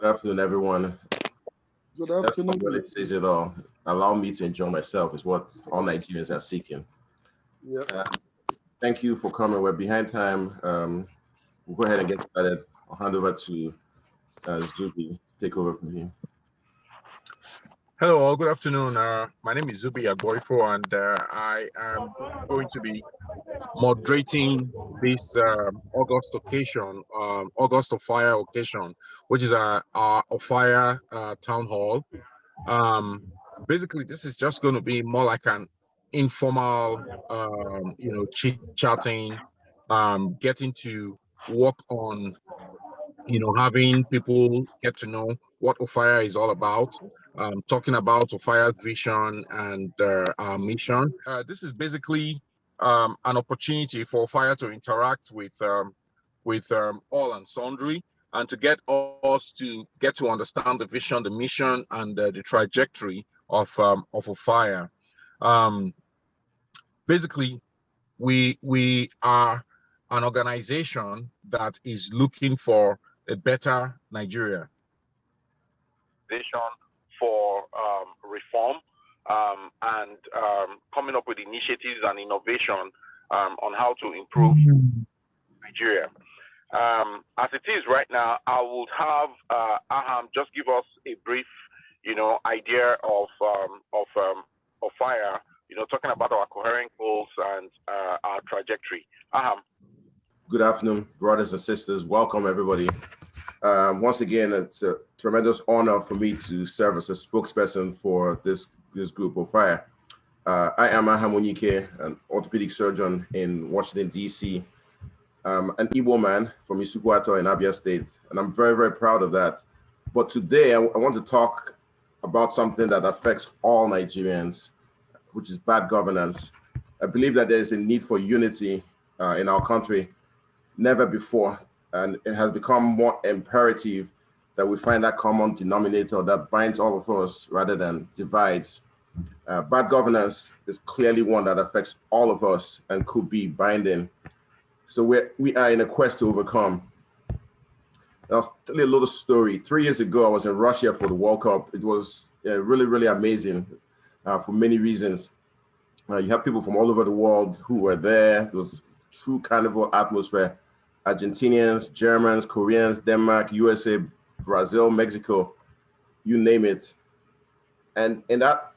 Good afternoon, everyone. Good That's what afternoon. really says it all. Allow me to enjoy myself is what all Nigerians are seeking. Yeah. Uh, Thank you for coming. We're behind time. We'll go ahead and get started. I'll hand over to Zubi to take over from here. Hello, all. Good afternoon. My name is Zubi Agboifo, and I am going to be moderating this August occasion, August OFIAR occasion, which is our OFIAR Town Hall. Basically, this is just going to be more like an informal, chit-chatting, getting to work on having people get to know what OFIAR is all about, talking about OFIAR's vision and our mission. This is basically an opportunity for OFIAR to interact with all and sundry, and to get us to get to understand the vision, the mission, and the trajectory of OFIAR. Um, Basically, we are an organization that is looking for a better Nigeria. Vision for reform and coming up with initiatives and innovation on how to improve Nigeria. As it is right now, I would have Aham just give us a brief, idea of FIRE, talking about our coherent goals and our trajectory. Aham. Good afternoon, brothers and sisters. Welcome, everybody. Once again, it's a tremendous honor for me to serve as a spokesperson for this group of OFIAR. I am Aham Onyike, an orthopedic surgeon in Washington, D.C., an Igbo man from Isukwuato in Abia State, and I'm very, very proud of that. But today, I want to talk about something that affects all Nigerians, which is bad governance. I believe that there is a need for unity in our country, never before, and it has become more imperative that we find that common denominator that binds all of us rather than divides. Bad governance is clearly one that affects all of us and could be binding. So we are in a quest to overcome. I'll tell you a little story. 3 years ago, I was in Russia for the World Cup. It was really, really amazing for many reasons. You have people from all over the world who were there. It was true carnival atmosphere. Argentinians, Germans, Koreans, Denmark, USA, Brazil, Mexico, you name it. And in that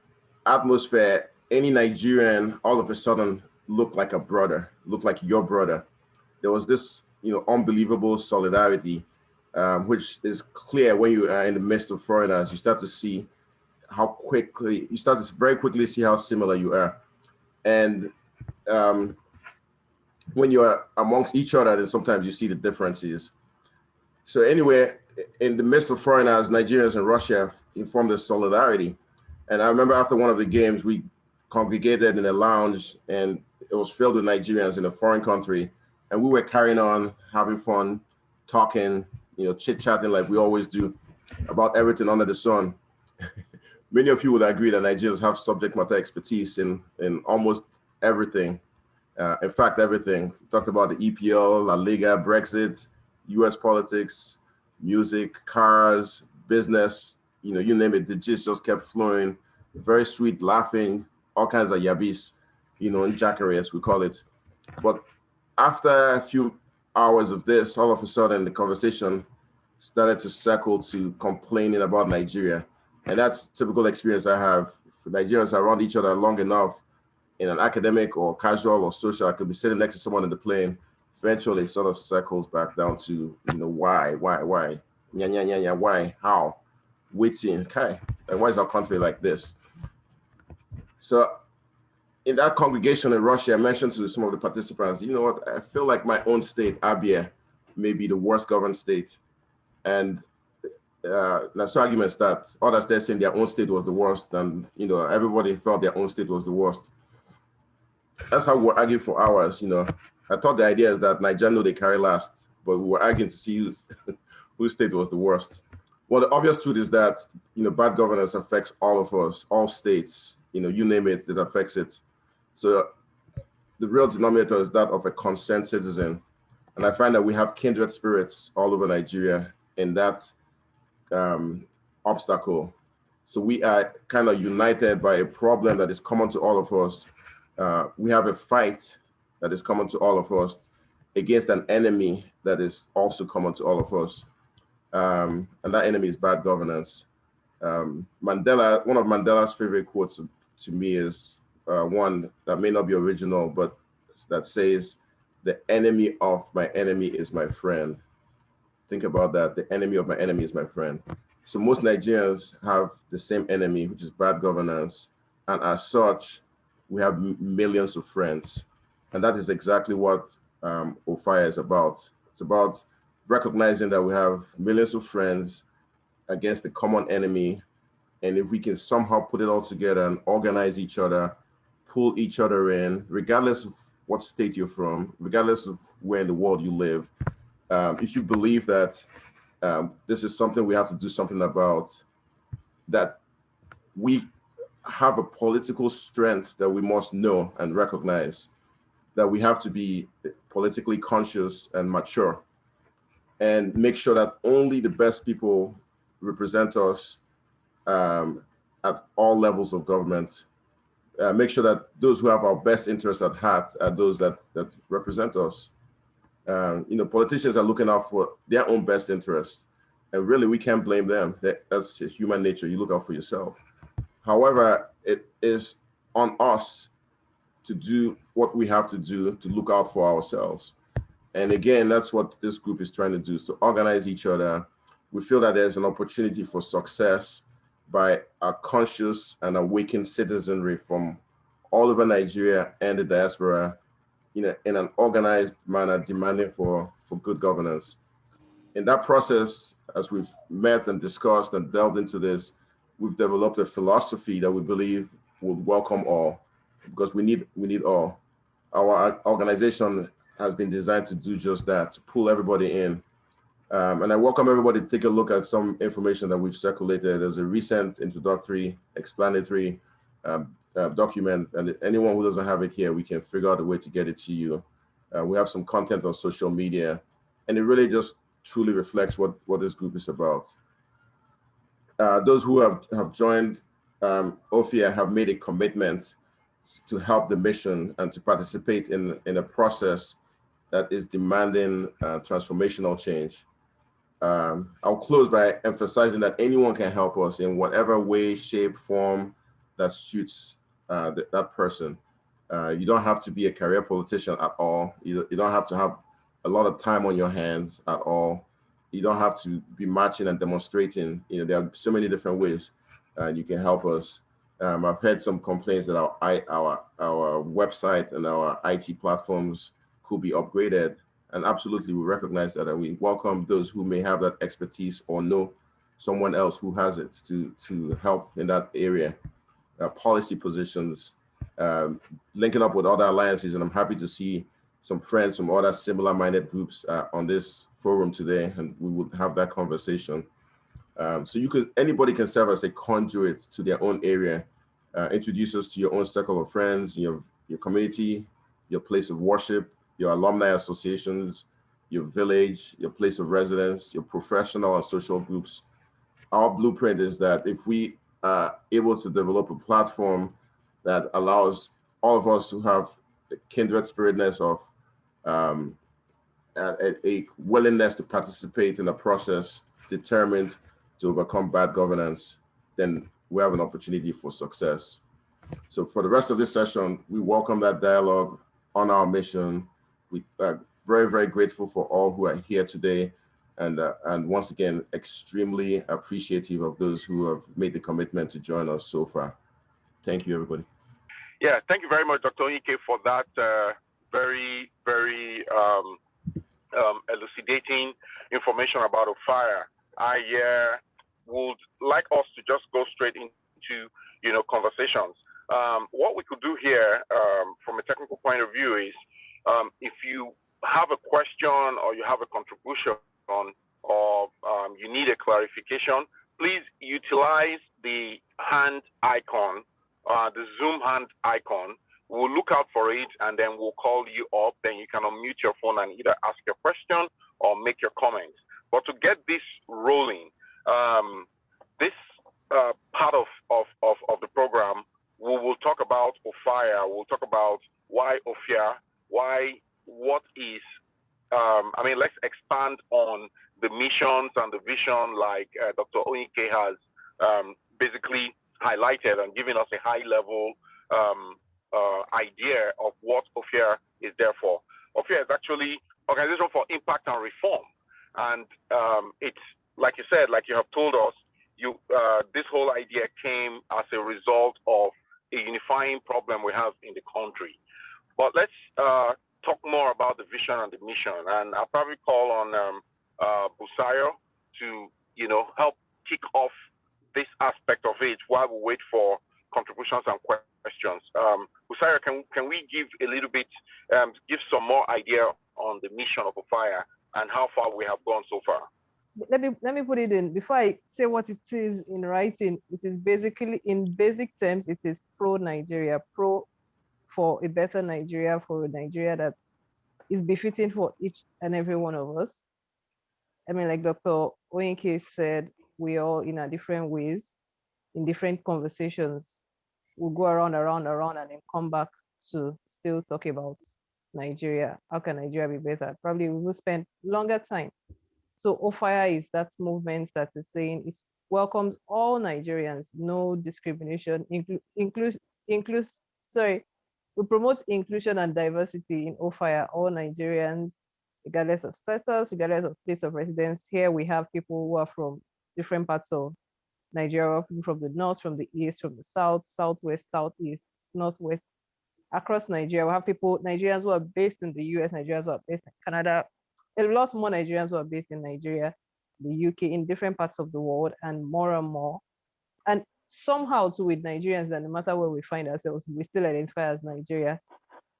atmosphere, any Nigerian all of a sudden looked like a brother, looked like your brother. There was this, unbelievable solidarity, which is clear when you are in the midst of foreigners. You start to see you start to very quickly see how similar you are. And when you are amongst each other, then sometimes you see the differences. So anyway, in the midst of foreigners, Nigerians and Russia formed a solidarity. And I remember after one of the games, we congregated in a lounge and it was filled with Nigerians in a foreign country. And we were carrying on, having fun, talking, chit-chatting like we always do about everything under the sun. Many of you would agree that Nigerians have subject matter expertise in almost everything. In fact, everything. We talked about the EPL, La Liga, Brexit, US politics, music, cars, business, you name it. The gist just kept flowing. Very sweet, laughing, all kinds of yabis, in jackery, as we call it. But after a few hours of this, all of a sudden, the conversation started to circle to complaining about Nigeria. And that's typical experience I have. Nigerians are around each other long enough in an academic or casual or social. I could be sitting next to someone in the plane. Eventually, it sort of circles back down to, why, why, how, waiting, okay, and why is our country like this? So in that congregation in Russia, I mentioned to some of the participants, you know what, I feel like my own state, Abia, may be the worst governed state. And there's arguments that others they're saying their own state was the worst, and everybody felt their own state was the worst. That's how we were arguing for hours. I thought the idea is that Nigeria know they carry last, but we were arguing to see whose state was the worst. Well, the obvious truth is that bad governance affects all of us, all states. You name it, it affects it. So the real denominator is that of a concerned citizen, and I find that we have kindred spirits all over Nigeria in that obstacle. So we are kind of united by a problem that is common to all of us. We have a fight that is common to all of us against an enemy that is also common to all of us. And that enemy is bad governance. Mandela, one of Mandela's favorite quotes to me is one that may not be original, but that says, "The enemy of my enemy is my friend." Think about that. The enemy of my enemy is my friend. So most Nigerians have the same enemy, which is bad governance. And as such, we have millions of friends. And that is exactly what OFIAR is about. It's about recognizing that we have millions of friends against the common enemy. And if we can somehow put it all together and organize each other, pull each other in, regardless of what state you're from, regardless of where in the world you live, if you believe that this is something we have to do something about, that we have a political strength that we must know and recognize, that we have to be politically conscious and mature and make sure that only the best people represent us at all levels of government. Make sure that those who have our best interests at heart are those that represent us. Politicians are looking out for their own best interests, and really we can't blame them. That's human nature. You look out for yourself. However, it is on us to do what we have to do to look out for ourselves. And again, that's what this group is trying to do, is to organize each other. We feel that there's an opportunity for success by a conscious and awakened citizenry from all over Nigeria and the diaspora, in an organized manner, demanding for good governance. In that process, as we've met and discussed and delved into this, we've developed a philosophy that we believe will welcome all, because we need all. Our organization has been designed to do just that, to pull everybody in. And I welcome everybody to take a look at some information that we've circulated. There's a recent introductory, explanatory document, and anyone who doesn't have it here, we can figure out a way to get it to you. We have some content on social media, and it really just truly reflects what this group is about. Those who have joined OFIAR have made a commitment to help the mission and to participate in a process that is demanding transformational change. I'll close by emphasizing that anyone can help us in whatever way, shape, form that suits that person. You don't have to be a career politician at all. You don't have to have a lot of time on your hands at all. You don't have to be marching and demonstrating. There are so many different ways you can help us. I've heard some complaints that our website and our IT platforms could be upgraded. And absolutely, we recognize that, and we welcome those who may have that expertise or know someone else who has it to help in that area. Policy positions, linking up with other alliances, and I'm happy to see some friends from other similar-minded groups on this forum today, and we will have that conversation. So anybody can serve as a conduit to their own area, introduce us to your own circle of friends, your community, your place of worship, your alumni associations, your village, your place of residence, your professional and social groups. Our blueprint is that if we are able to develop a platform that allows all of us who have a kindred spiritness of a willingness to participate in a process determined to overcome bad governance, then we have an opportunity for success. So for the rest of this session, we welcome that dialogue on our mission. We are very, very grateful for all who are here today. And once again, extremely appreciative of those who have made the commitment to join us so far. Thank you, everybody. Yeah, thank you very much, Dr. Onyike, for that very, very elucidating information about OFIAR. I would like us to just go straight into, conversations. What we could do here from a technical point of view is if you have a question or you have a contribution or you need a clarification, please utilize the hand icon, the Zoom hand icon. We'll look out for it and then we'll call you up. Then you can unmute your phone and either ask your question or make your comments. But to get this rolling, This part of the program, we will talk about OFIAR. We'll talk about why OFIAR, what is, let's expand on the missions and the vision like Dr. Oyinke has basically highlighted and given us a high-level idea of what OFIAR is there for. OFIAR is actually Organization for Impact and Reform. And it's, like you said, like you have told us, this whole idea came as a result of a unifying problem we have in the country. But let's talk more about the vision and the mission. And I'll probably call on Busayo to, help kick off this aspect of it while we wait for contributions and questions. Busayo, can we give a little bit, give some more idea on the mission of OFIAR and how far we have gone so far? Let me put it in. Before I say what it is in writing, it is basically, in basic terms, it is pro-Nigeria, pro for a better Nigeria, for a Nigeria that is befitting for each and every one of us. Like Dr. Oyinke said, we all, in our different ways, in different conversations, we'll go around, and then come back to still talk about Nigeria. How can Nigeria be better? Probably we will spend longer time. So OFIAR is that movement that is saying it welcomes all Nigerians, no discrimination, we promote inclusion and diversity in OFIAR, all Nigerians, regardless of status, regardless of place of residence. Here we have people who are from different parts of Nigeria, people from the north, from the east, from the south, southwest, southeast, northwest, across Nigeria. We have people, Nigerians who are based in the US, Nigerians who are based in Canada, a lot more Nigerians who are based in Nigeria, the UK, in different parts of the world, and more. And somehow too with Nigerians, that no matter where we find ourselves, we still identify as Nigeria.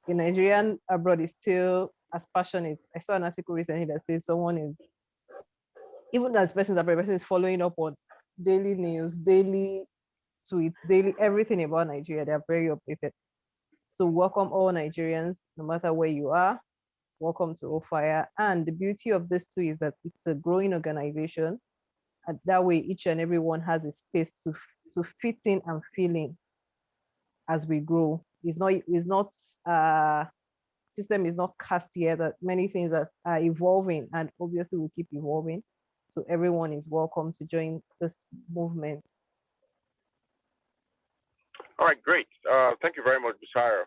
The Nigerian abroad is still as passionate. I saw an article recently that says someone is, even as persons abroad, person is following up on daily news, daily tweets, daily everything about Nigeria. They are very updated. So welcome all Nigerians, no matter where you are. Welcome to OFIAR. And the beauty of this too is that it's a growing organization. And that way, each and everyone has a space to fit in and feel in as we grow. System is not cast yet, that many things are evolving, and obviously will keep evolving. So everyone is welcome to join this movement. All right, great. Thank you very much, Busayo,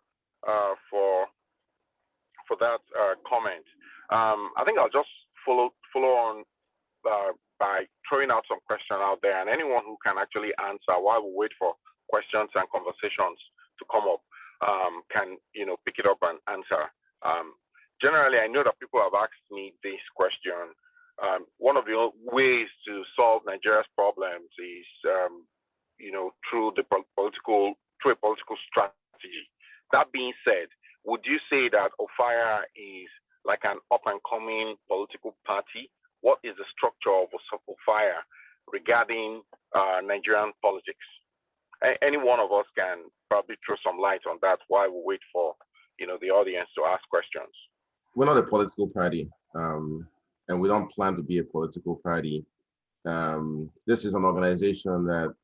for that comment. I think I'll just follow on by throwing out some questions out there, and anyone who can actually answer while we wait for questions and conversations to come up can pick it up and answer. Generally, I know that people have asked me this question. One of the ways to solve Nigeria's problems is through a political strategy. That being said, would you say that OFIAR is like an up-and-coming political party? What is the structure of OFIAR regarding Nigerian politics? Any one of us can probably throw some light on that while we wait for the audience to ask questions. We're not a political party, and we don't plan to be a political party. This is an organization that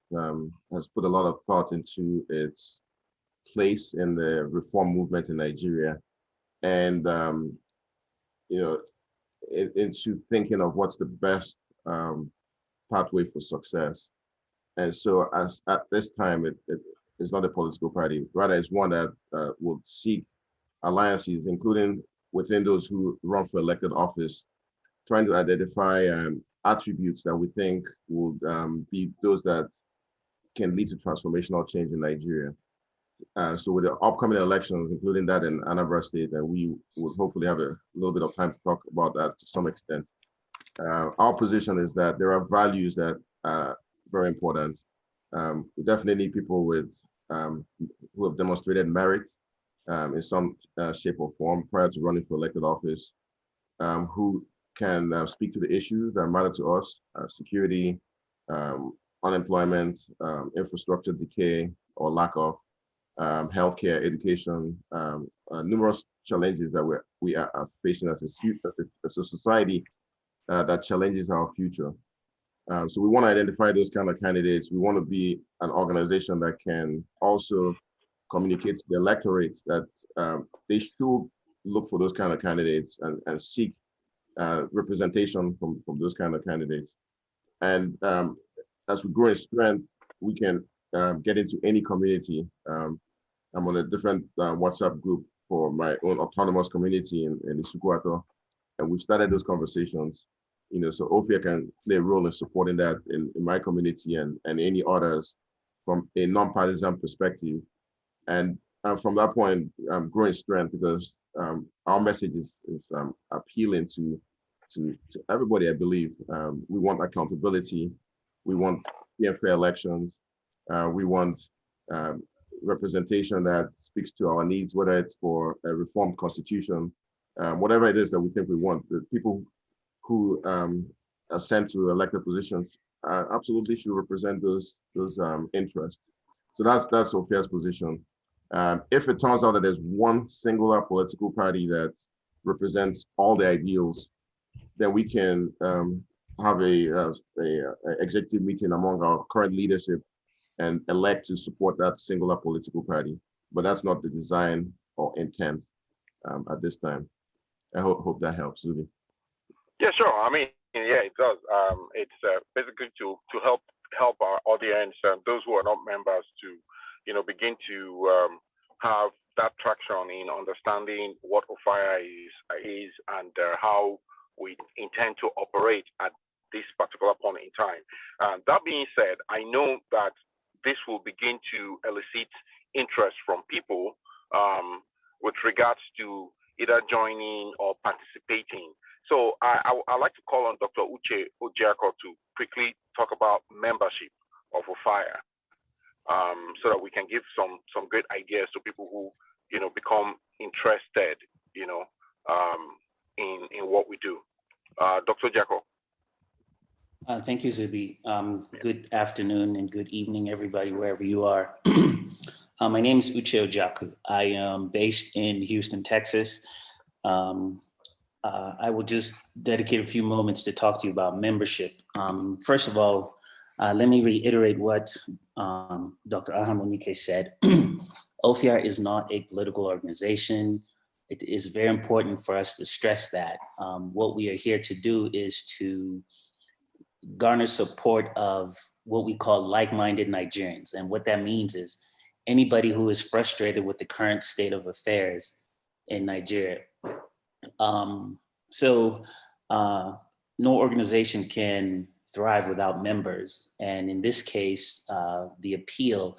has put a lot of thought into its place in the reform movement in Nigeria, and into thinking of what's the best pathway for success. And so at this time, it is not a political party, rather it's one that will seek alliances, including within those who run for elected office, trying to identify attributes that we think would be those that can lead to transformational change in Nigeria. So with the upcoming elections, including that in Anambra State, and we will hopefully have a little bit of time to talk about that to some extent. Our position is that there are values that are very important. We definitely need people with who have demonstrated merit in some shape or form prior to running for elected office, who can speak to the issues that matter to us: security, unemployment, infrastructure decay or lack of, healthcare, education, numerous challenges that we are facing as a society that challenges our future. So we want to identify those kind of candidates. We want to be an organization that can also communicate to the electorate that they should look for those kind of candidates and seek representation from those kind of candidates. And as we grow in strength, we can get into any community. I'm on a different WhatsApp group for my own autonomous community in Isukuato, and we started those conversations. So OFIAR can play a role in supporting that in my community and any others from a non-partisan perspective. And from that point, growing strength, because our message is appealing to everybody, I believe. We want accountability. We want free and fair elections. We want representation that speaks to our needs, whether it's for a reformed constitution, whatever it is that we think we want. The people who are sent to elected positions absolutely should represent those interests. So that's OFIAR's position. If it turns out that there's one singular political party that represents all the ideals, then we can have a executive meeting among our current leadership and elect to support that singular political party. But that's not the design or intent at this time. I hope that helps, Zubi. Yeah, sure. I mean, yeah, it does. It's basically to help our audience and those who are not members to, begin to have that traction in understanding what OFIAR is and how we intend to operate at this particular point in time. That being said, I know that this will begin to elicit interest from people with regards to either joining or participating. So I'd like to call on Dr. Uche Ojiako to quickly talk about membership of OFIAR, so that we can give some great ideas to people who become interested in what we do. Dr. Ojiako. Thank you, Zubi. Good afternoon and good evening, everybody, wherever you are. My name is Uche Ojiako. I am based in Houston, Texas. I will just dedicate a few moments to talk to you about membership. First of all, let me reiterate what Dr. Ahamonike said. OFIAR is not a political organization. It is very important for us to stress that. What we are here to do is to garner support of what we call like-minded Nigerians. And what that means is anybody who is frustrated with the current state of affairs in Nigeria. No organization can thrive without members. And in this case, the appeal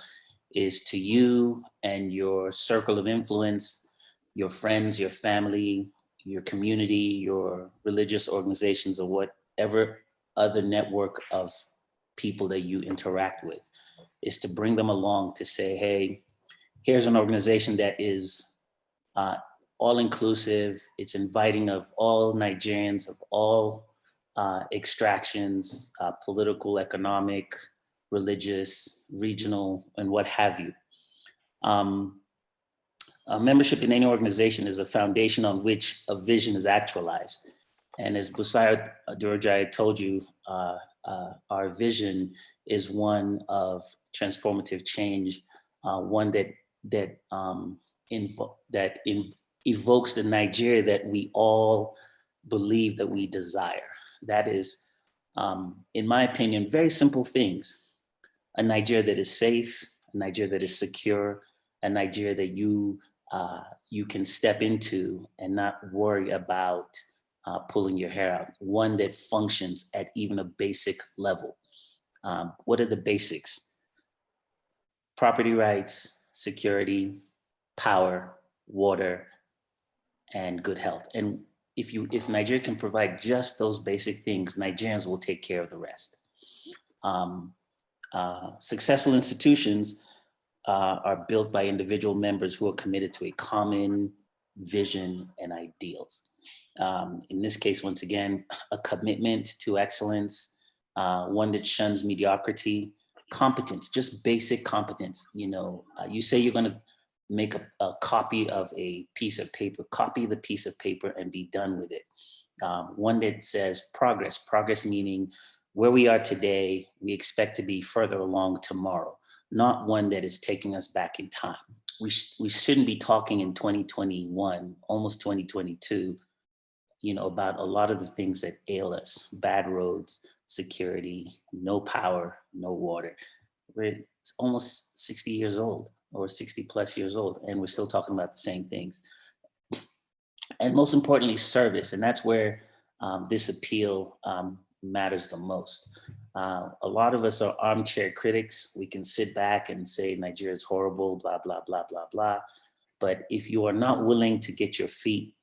is to you and your circle of influence, your friends, your family, your community, your religious organizations, or whatever other network of people that you interact with, is to bring them along to say, hey, here's an organization that is all-inclusive. It's inviting of all Nigerians of all extractions, political, economic, religious, regional, and what have you. Membership in any organization is a foundation on which a vision is actualized. And as Busayar Durajai told you, our vision is one of transformative change, one that evokes the Nigeria that we all believe that we desire. That is, in my opinion, very simple things. A Nigeria that is safe, a Nigeria that is secure, a Nigeria that you can step into and not worry about pulling your hair out. One that functions at even a basic level. What are the basics? Property rights, security, power, water, and good health. And if Nigeria can provide just those basic things, Nigerians will take care of the rest. Successful institutions are built by individual members who are committed to a common vision and ideals. In this case, once again, a commitment to excellence, one that shuns mediocrity, competence, just basic competence. You say you're going to make a copy of a piece of paper, copy the piece of paper and be done with it. One that says progress meaning where we are today, we expect to be further along tomorrow, not one that is taking us back in time. We shouldn't be talking in 2021, almost 2022, about a lot of the things that ail us: bad roads, security, no power, no water. We're almost 60 years old, or 60 plus years old, and we're still talking about the same things. And most importantly, service. And that's where this appeal matters the most. A lot of us are armchair critics. We can sit back and say Nigeria is horrible, blah, blah, blah, blah, blah. But if you are not willing to get your feet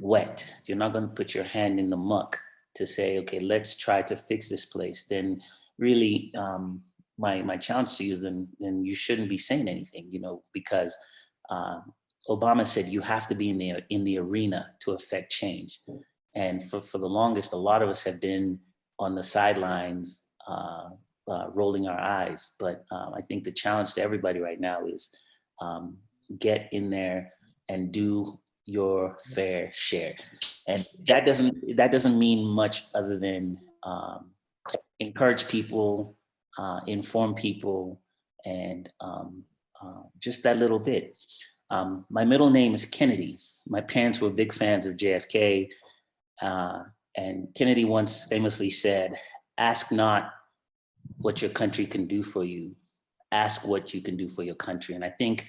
wet, if you're not going to put your hand in the muck to say, okay, let's try to fix this place, then really my challenge to you is then you shouldn't be saying anything, because Obama said you have to be in the arena to affect change. And for the longest, a lot of us have been on the sidelines, rolling our eyes. But I think the challenge to everybody right now is get in there and do your fair share. And that doesn't mean much other than encourage people, inform people, and just that little bit. My middle name is Kennedy. My parents were big fans of JFK. And Kennedy once famously said, ask not what your country can do for you, ask what you can do for your country. And I think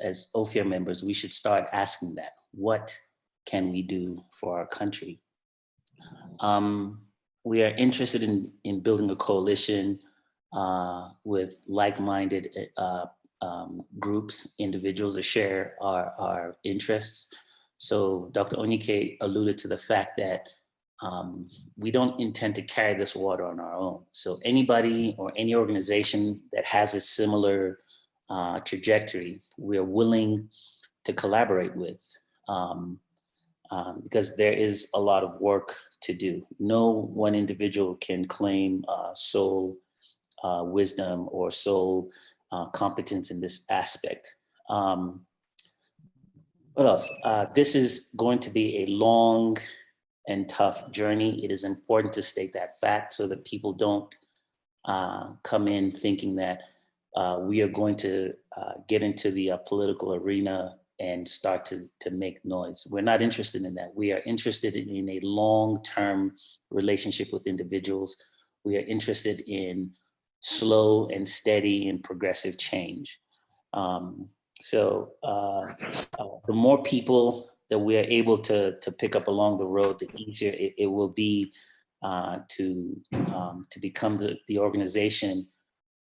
as OFIAR members, we should start asking that. What can we do for our country? We are interested in building a coalition with like-minded groups, individuals that share our interests. So Dr. Onyike alluded to the fact that we don't intend to carry this water on our own. So anybody or any organization that has a similar trajectory, we are willing to collaborate with, because there is a lot of work to do. No one individual can claim sole wisdom or sole competence in this aspect. What else? This is going to be a long and tough journey. It is important to state that fact so that people don't come in thinking that we are going to get into the political arena and start to make noise. We're not interested in that. We are interested in a long-term relationship with individuals. We are interested in slow and steady and progressive change. So the more people that we are able to pick up along the road, the easier it will be to become the organization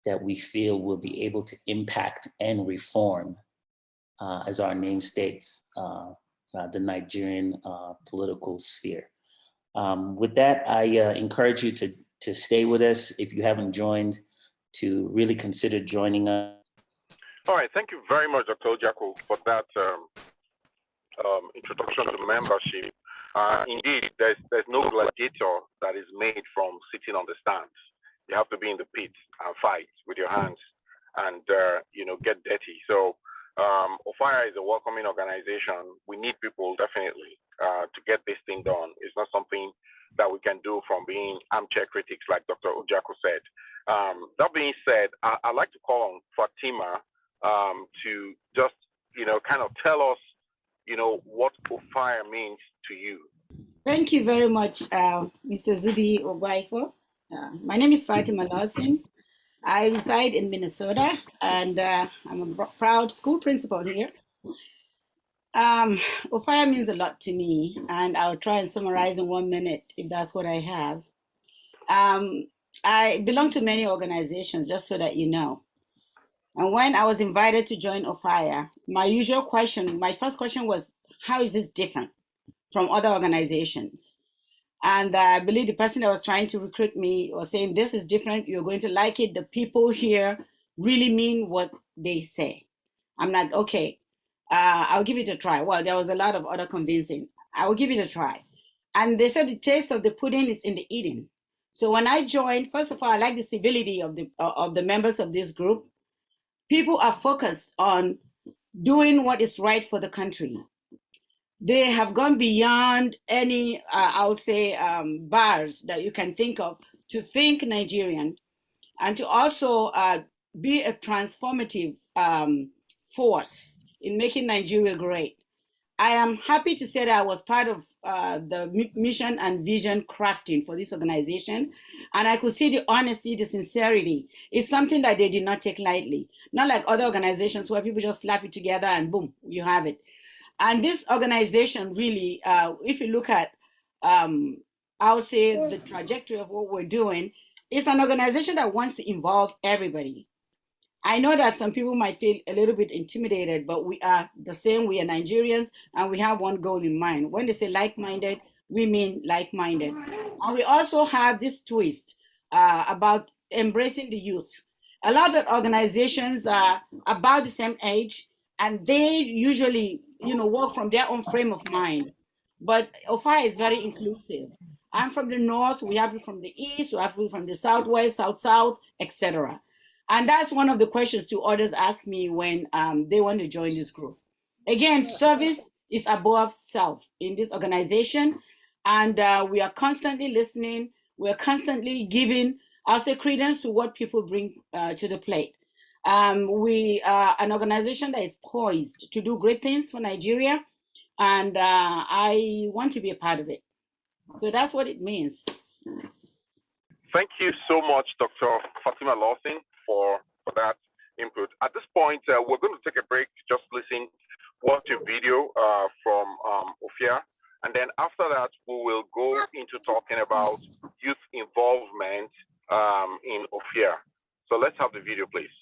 that we feel will be able to impact and reform, as our name states, the Nigerian political sphere. With that, I encourage you to stay with us. If you haven't joined, to really consider joining us. All right, thank you very much, Dr. Ojaku, for that introduction to membership. Indeed, there's no gladiator that is made from sitting on the stands. You have to be in the pit and fight with your hands and get dirty. So OFIAR is a welcoming organization. We need people definitely to get this thing done. It's not something that we can do from being armchair critics, like Dr. Ojaku said. That being said, I'd like to call on Fatima to just kind of tell us what OFIAR means to you. Thank you very much, Mr. Zubi Ogwaifo. My name is Fatima Lawson. I reside in Minnesota, and I'm a proud school principal here. OFIAR means a lot to me, and I'll try and summarize in 1 minute if that's what I have. I belong to many organizations, just so that you know. And when I was invited to join OFIAR, my first question was, how is this different from other organizations? And I believe the person that was trying to recruit me was saying, this is different, you're going to like it. The people here really mean what they say. I'm like, okay, I'll give it a try. Well, there was a lot of other convincing. I will give it a try. And they said the taste of the pudding is in the eating. So when I joined, first of all, I like the civility of the members of this group. People are focused on doing what is right for the country. they have gone beyond any, I would say, bars that you can think of to think Nigerian and to also be a transformative force in making Nigeria great. I am happy to say that I was part of the mission and vision crafting for this organization. And I could see the honesty, the sincerity. It's something that they did not take lightly. Not like other organizations where people just slap it together and boom, you have it. And this organization really, if you look at, I would say the trajectory of what we're doing, it's an organization that wants to involve everybody. I know that some people might feel a little bit intimidated, but we are the same. We are Nigerians, and we have one goal in mind. When they say like-minded, we mean like-minded. And we also have this twist about embracing the youth. A lot of organizations are about the same age, and they usually, work from their own frame of mind. But OFIAR is very inclusive. I'm from the north. We have people from the east. We have people from the southwest, south, etc. And that's one of the questions to others ask me when they want to join this group. Again, service is above self in this organization. And we are constantly listening. We're constantly giving, I'll say, credence to what people bring to the plate. We are an organization that is poised to do great things for Nigeria. And I want to be a part of it. So that's what it means. Thank you so much, Dr. Fatima Lawson, for that input. At this point, we're going to take a break to just listen, watch a video from OFIAR, and then after that, we will go into talking about youth involvement in OFIAR. So let's have the video, please.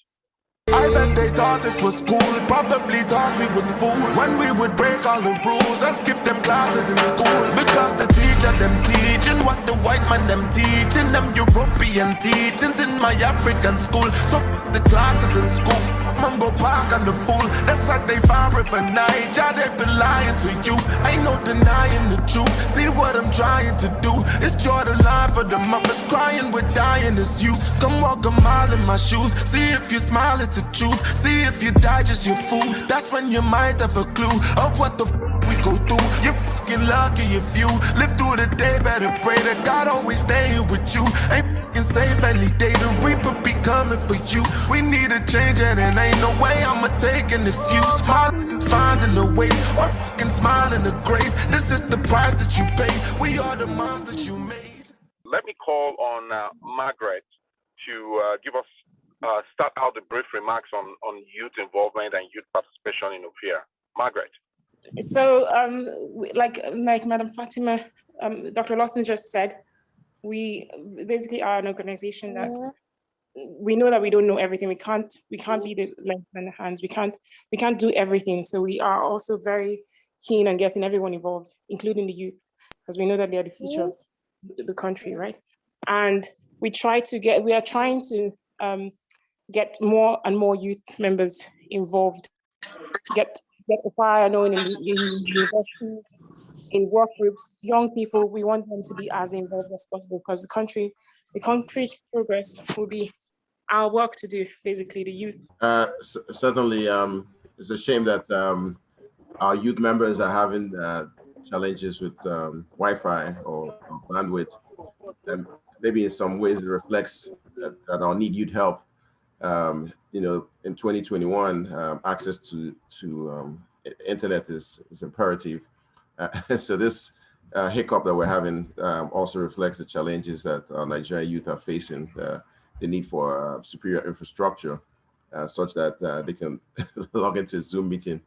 I bet they thought it was cool, probably thought we was fools when we would break all the rules and skip them classes in school. Because the teacher them teaching what the white man them teaching, them European teachings in my African school. So the classes in school, Mungo Park and the fool. That's how they found River Niger, they been lying to you. Ain't no denying the truth. See what I'm trying to do is draw the line for the mothers crying, we're dying as youth. Come walk a mile in my shoes, see if you smile at the truth. See if you digest your food, that's when you might have a clue of what the we go through. You're fucking lucky if you live through the day, better pray that God always stay here with you. Ain't fucking safe any day, the reaper be coming for you. We need a change and it ain't no way I'ma take an excuse. My finding a way, or fucking smile in the grave. This is the price that you pay, we are the monsters you made. Let me call on Margaret to give us start out the brief remarks on youth involvement and youth participation in OFIAR. Margaret. So, like Madam Fatima, Dr. Lawson just said, we basically are an organization that we know that we don't know everything. We can't be the legs and the hands. We can't do everything. So we are also very keen on getting everyone involved, including the youth, because we know that they are the future of the country, right? And we are trying to get more and more youth members involved, get OFIAR known in universities, in work groups, young people. We want them to be as involved as possible because the country's progress will be our work to do, basically, the youth. Certainly, it's a shame that our youth members are having challenges with Wi-Fi or bandwidth, and maybe in some ways it reflects that our need youth help. In 2021, access to internet is imperative. So this hiccup that we're having also reflects the challenges that Nigerian youth are facing, the need for superior infrastructure such that they can log into a Zoom meeting.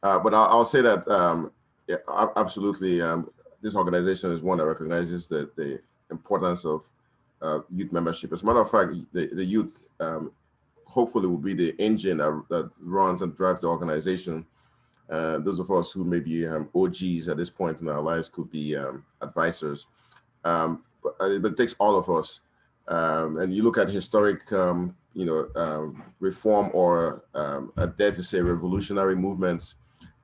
But I'll say that absolutely, this organization is one that recognizes the importance of youth membership. As a matter of fact, the youth hopefully will be the engine that runs and drives the organization. Those of us who may be OGs at this point in our lives could be advisors. But it takes all of us. And you look at historic, reform or I dare to say revolutionary movements,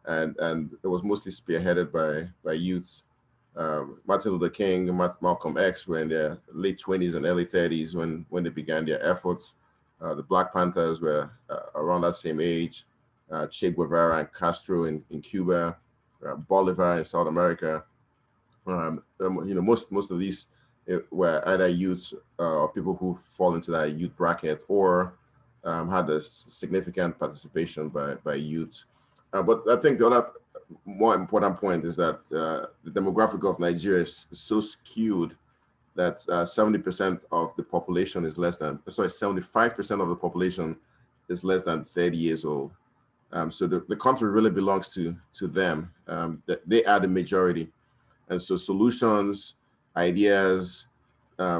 and it was mostly spearheaded by youth. Martin Luther King and Malcolm X were in their late 20s and early 30s when they began their efforts. The Black Panthers were around that same age. Che Guevara and Castro in Cuba, Bolivar in South America. Most of these were either youth or people who fall into that youth bracket, or had a significant participation by youth. But I think the other more important point is that the demographic of Nigeria is so skewed that 70% of the population is 75% of the population is less than 30 years old. So the country really belongs to them. They are the majority. And so solutions, ideas,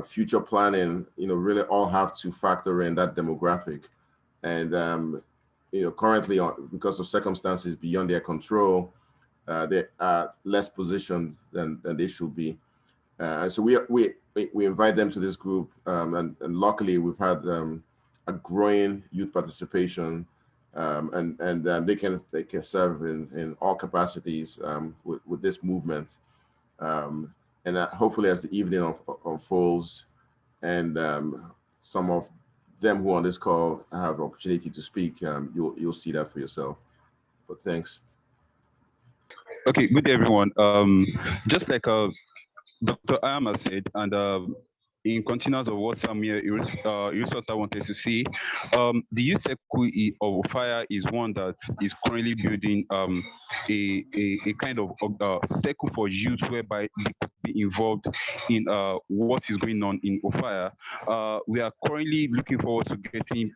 future planning, really all have to factor in that demographic. And, currently, because of circumstances beyond their control, they are less positioned than they should be. And so we invite them to this group, and luckily we've had a growing youth participation, and they can serve in all capacities with this movement. And hopefully, as the evening unfolds, and some of them who are on this call have opportunity to speak, you'll see that for yourself. But thanks. Okay, good day, everyone. Just like Dr. Ayama said, and in continuance of what Samuel Irisota wanted to see, the youth circle of OFIAR is one that is currently building a kind of circle for youth whereby they could be involved in what is going on in OFIAR. We are currently looking forward to getting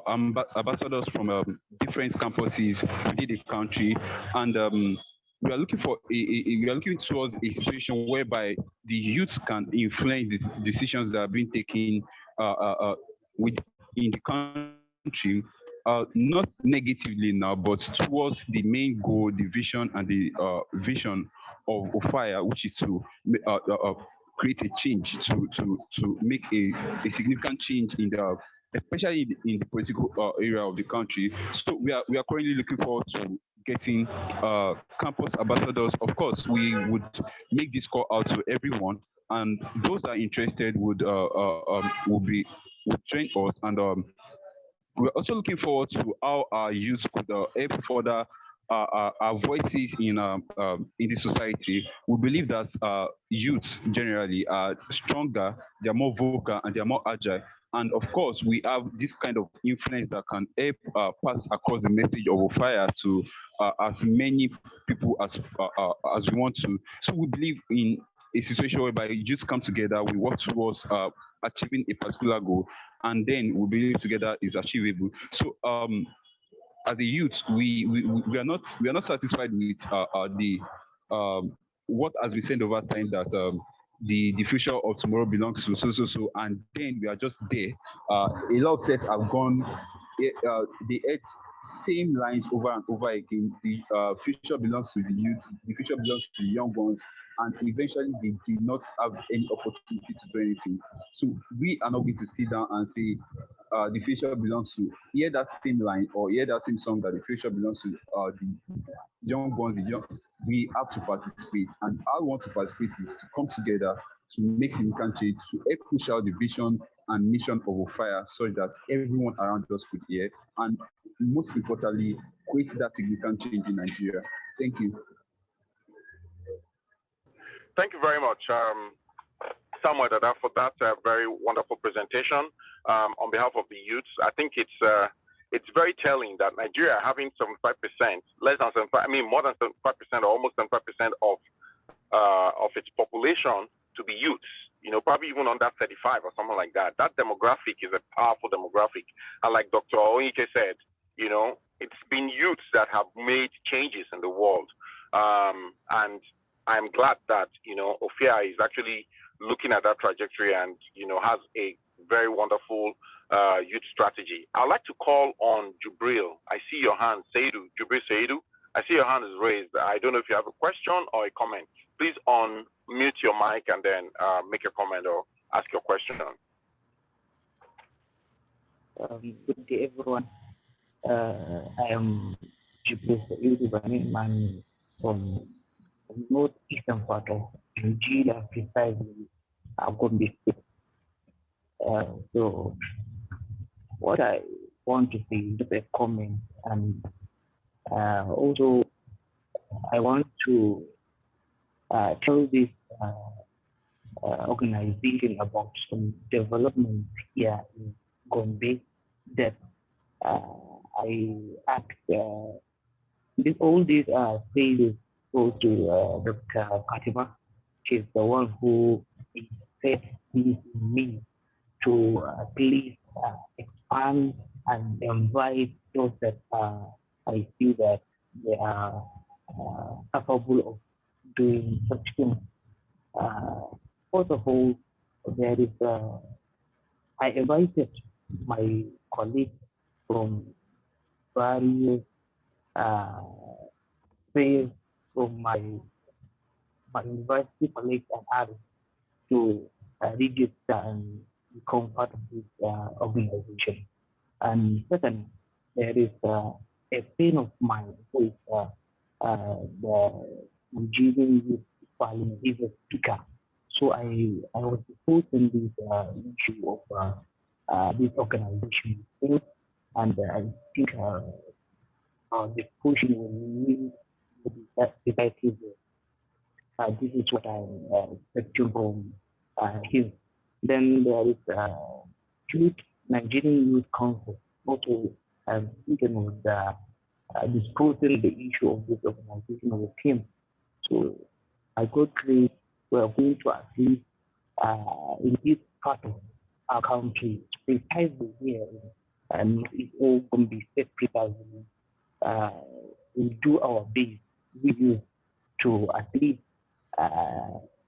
ambassadors from different campuses within the country, and we are looking for we are looking towards a situation whereby the youth can influence the decisions that are being taken in the country, not negatively now, but towards the main goal, the vision, and the vision of OFIAR, which is to create a change, to make a significant change in the, especially in the political area of the country. So we are currently looking forward to getting campus ambassadors. Of course, we would make this call out to everyone, and those that are interested would join us. And we're also looking forward to how our youth could help further our voices in the society. We believe that youth generally are stronger, they are more vocal, and they are more agile. And of course, we have this kind of influence that can help pass across the message of OFIAR to as many people as we want to. So we believe in a situation whereby youth come together, we work towards achieving a particular goal, and then we believe together is achievable. So as a youth, we are not satisfied with the what has been said over time, that the future of tomorrow belongs to so, and then we are just there. A lot of sets have gone the same lines over and over again. The future belongs to the youth, the future belongs to the young ones, and eventually they did not have any opportunity to do anything. So we are not going to sit down and say the future belongs to, hear that same line or hear that same song that the future belongs to the young ones, we have to participate. And I want to participate is to come together to make significant change, to help push out the vision and mission of OFIAR such that everyone around us could hear, and most importantly, create that significant change in Nigeria. Thank you. Thank you very much, Samuel Dada, for that very wonderful presentation on behalf of the youths. I think it's very telling that Nigeria having 75%, less than 75, I mean more than 75% or almost 75% of its population to be youths. Probably even under 35 or something like that. That demographic is a powerful demographic. And like Dr. Onyike said, it's been youths that have made changes in the world. And I'm glad that, OFIAR is actually looking at that trajectory and, has a very wonderful youth strategy. I'd like to call on Jubril. I see your hand, Seidu, Jubril Seidu. I see your hand is raised. I don't know if you have a question or a comment. Please unmute your mic and then make a comment or ask your question. Good day, everyone. I am Jubril Seidu, man from northeastern part of Nigeria, precisely Gombe State. So what I want to say is a comment, and also I want to tell this organization about some development here in Gombe that I asked all these praises go to Dr. Fatima. She's the one who said this in me to please expand and invite those that I feel that they are capable of doing such things. First of all, there is I invited my colleagues from various spheres from my university colleagues and others to register and become part of this organization. And second, there is a friend of mine who is the Nigerian Youth Parliament, is a speaker. So I was supposed in this issue of this organization, and I think the pushing will need to be effective. This is what I'm expecting from him. Then there is Nigerian Youth Council. Also, I'm thinking of disposing the issue of this organization with him. So I got great. We are going to at least in this part of our country, precisely here, and it's all going to be separate. We do our best we use to at least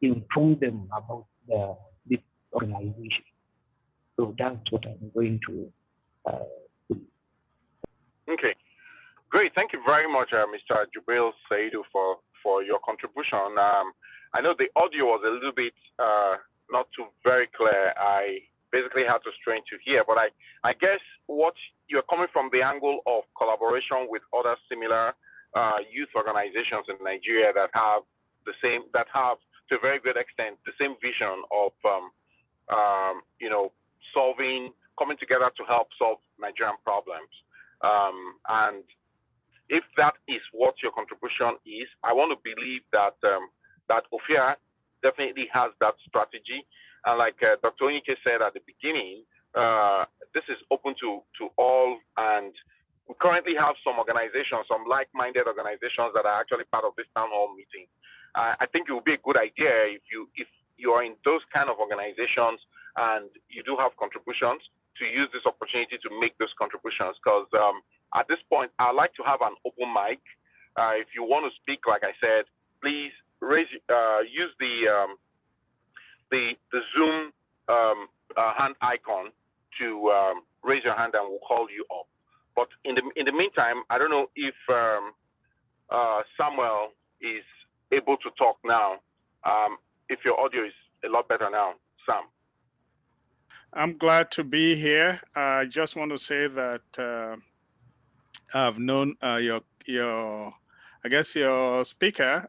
inform them about this organization. So that's what I'm going to do. Okay, great. Thank you very much, Mr. Jubril Saidu, for your contribution. I know the audio was a little bit not too very clear. I basically had to strain to hear, but I guess what you're coming from the angle of collaboration with other similar youth organizations in Nigeria that have to a very good extent the same vision of coming together to help solve Nigerian problems. And if that is what your contribution is, I want to believe that that OFIAR definitely has that strategy. And like Dr. Onyike said at the beginning, this is open to all. And we currently have some organizations, some like-minded organizations that are actually part of this town hall meeting. I think it would be a good idea if you are in those kind of organizations and you do have contributions, to use this opportunity to make those contributions. Because at this point, I'd like to have an open mic. If you want to speak, like I said, please use the Zoom hand icon to raise your hand, and we'll call you up. But in the meantime, I don't know if Samuel is able to talk now. If your audio is a lot better now, Sam. I'm glad to be here. I just want to say that I've known your speaker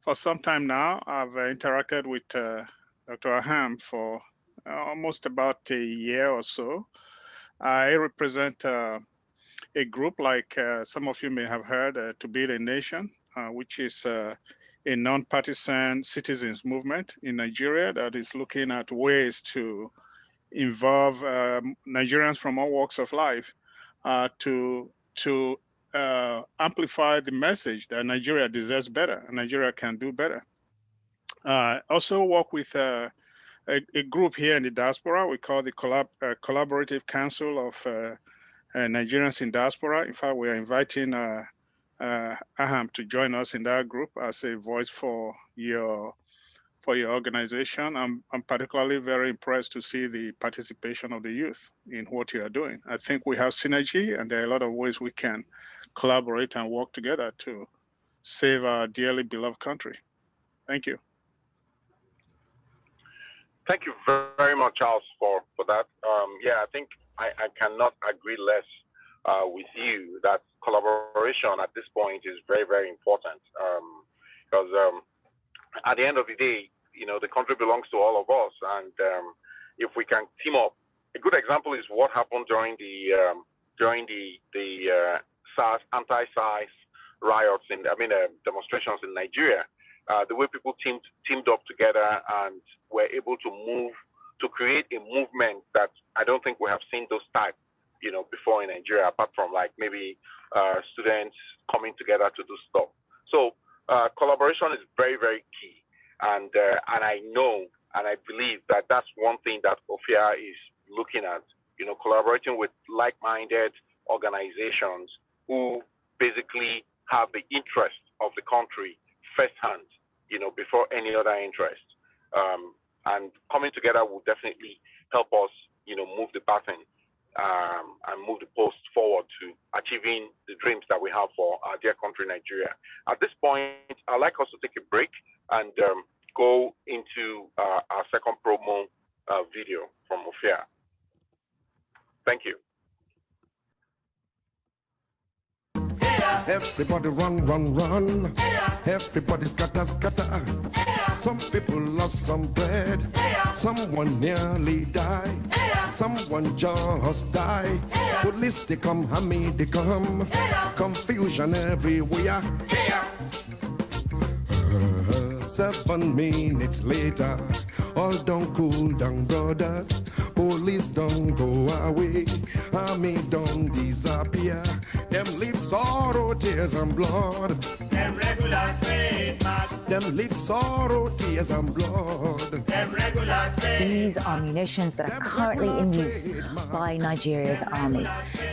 for some time now. I've interacted with Dr. Aham for almost about a year or so. I represent a group like some of you may have heard, To Build a Nation, which is a non-partisan citizens movement in Nigeria that is looking at ways to involve Nigerians from all walks of life to amplify the message that Nigeria deserves better and Nigeria can do better. Also work with a group here in the diaspora we call the Collaborative Council of Nigerians in Diaspora. In fact, we are inviting Aham to join us in that group as a voice for your organization. I'm particularly very impressed to see the participation of the youth in what you are doing. I think we have synergy, and there are a lot of ways we can collaborate and work together to save our dearly beloved country. Thank you. Thank you very much, Charles, for that. Yeah, I think I cannot agree less with you that collaboration at this point is very, very important, because at the end of the day, the country belongs to all of us, and if we can team up, a good example is what happened during the SARS anti-SARS riots demonstrations in Nigeria. The way people teamed up together and were able to move to create a movement that I don't think we have seen those type, before in Nigeria, apart from like maybe students coming together to do stuff. So collaboration is very, very key, and I know and I believe that that's one thing that OFIAR is looking at, collaborating with like-minded organizations who basically have the interest of the country firsthand, before any other interest. And coming together will definitely help us, move the baton and move the post forward to achieving the dreams that we have for our dear country, Nigeria. At this point, I'd like us to take a break and go into our second promo video from OFIAR. Thank you. Everybody run, run, run. Everybody scatter, scatter. Some people lost some bread. Someone nearly died. Someone just died. Police they come, army they come. Confusion everywhere. 7 minutes later, all don't cool down, brother. Police don't go away, army don't disappear. Them leave sorrow, tears and blood. Them regular trademark. Them leave sorrow, tears and blood. Them regular These are munitions that are currently in use by Nigeria's army.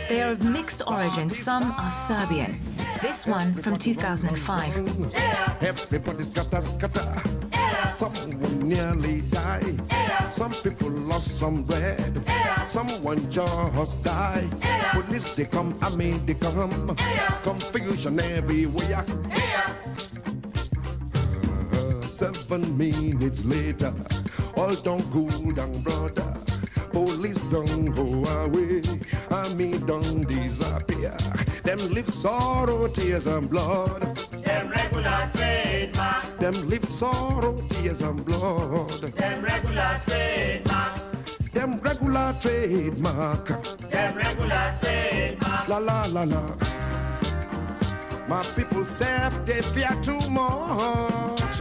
They are of mixed origin. Some are Serbian. This one from 2005. Everybody scatter, scatter. Someone nearly died. Some people lost some bread. Someone just died. Police they come, army they come. Confusion everywhere. 7 minutes later, all don't cool down, brother. Police don't go away, army don't disappear. Them live sorrow, tears and blood. Them regular trademark. Them live sorrow, tears and blood. Them regular trademark. Them regular trademark. Them regular trademark. La la la la. My people say they fear too much.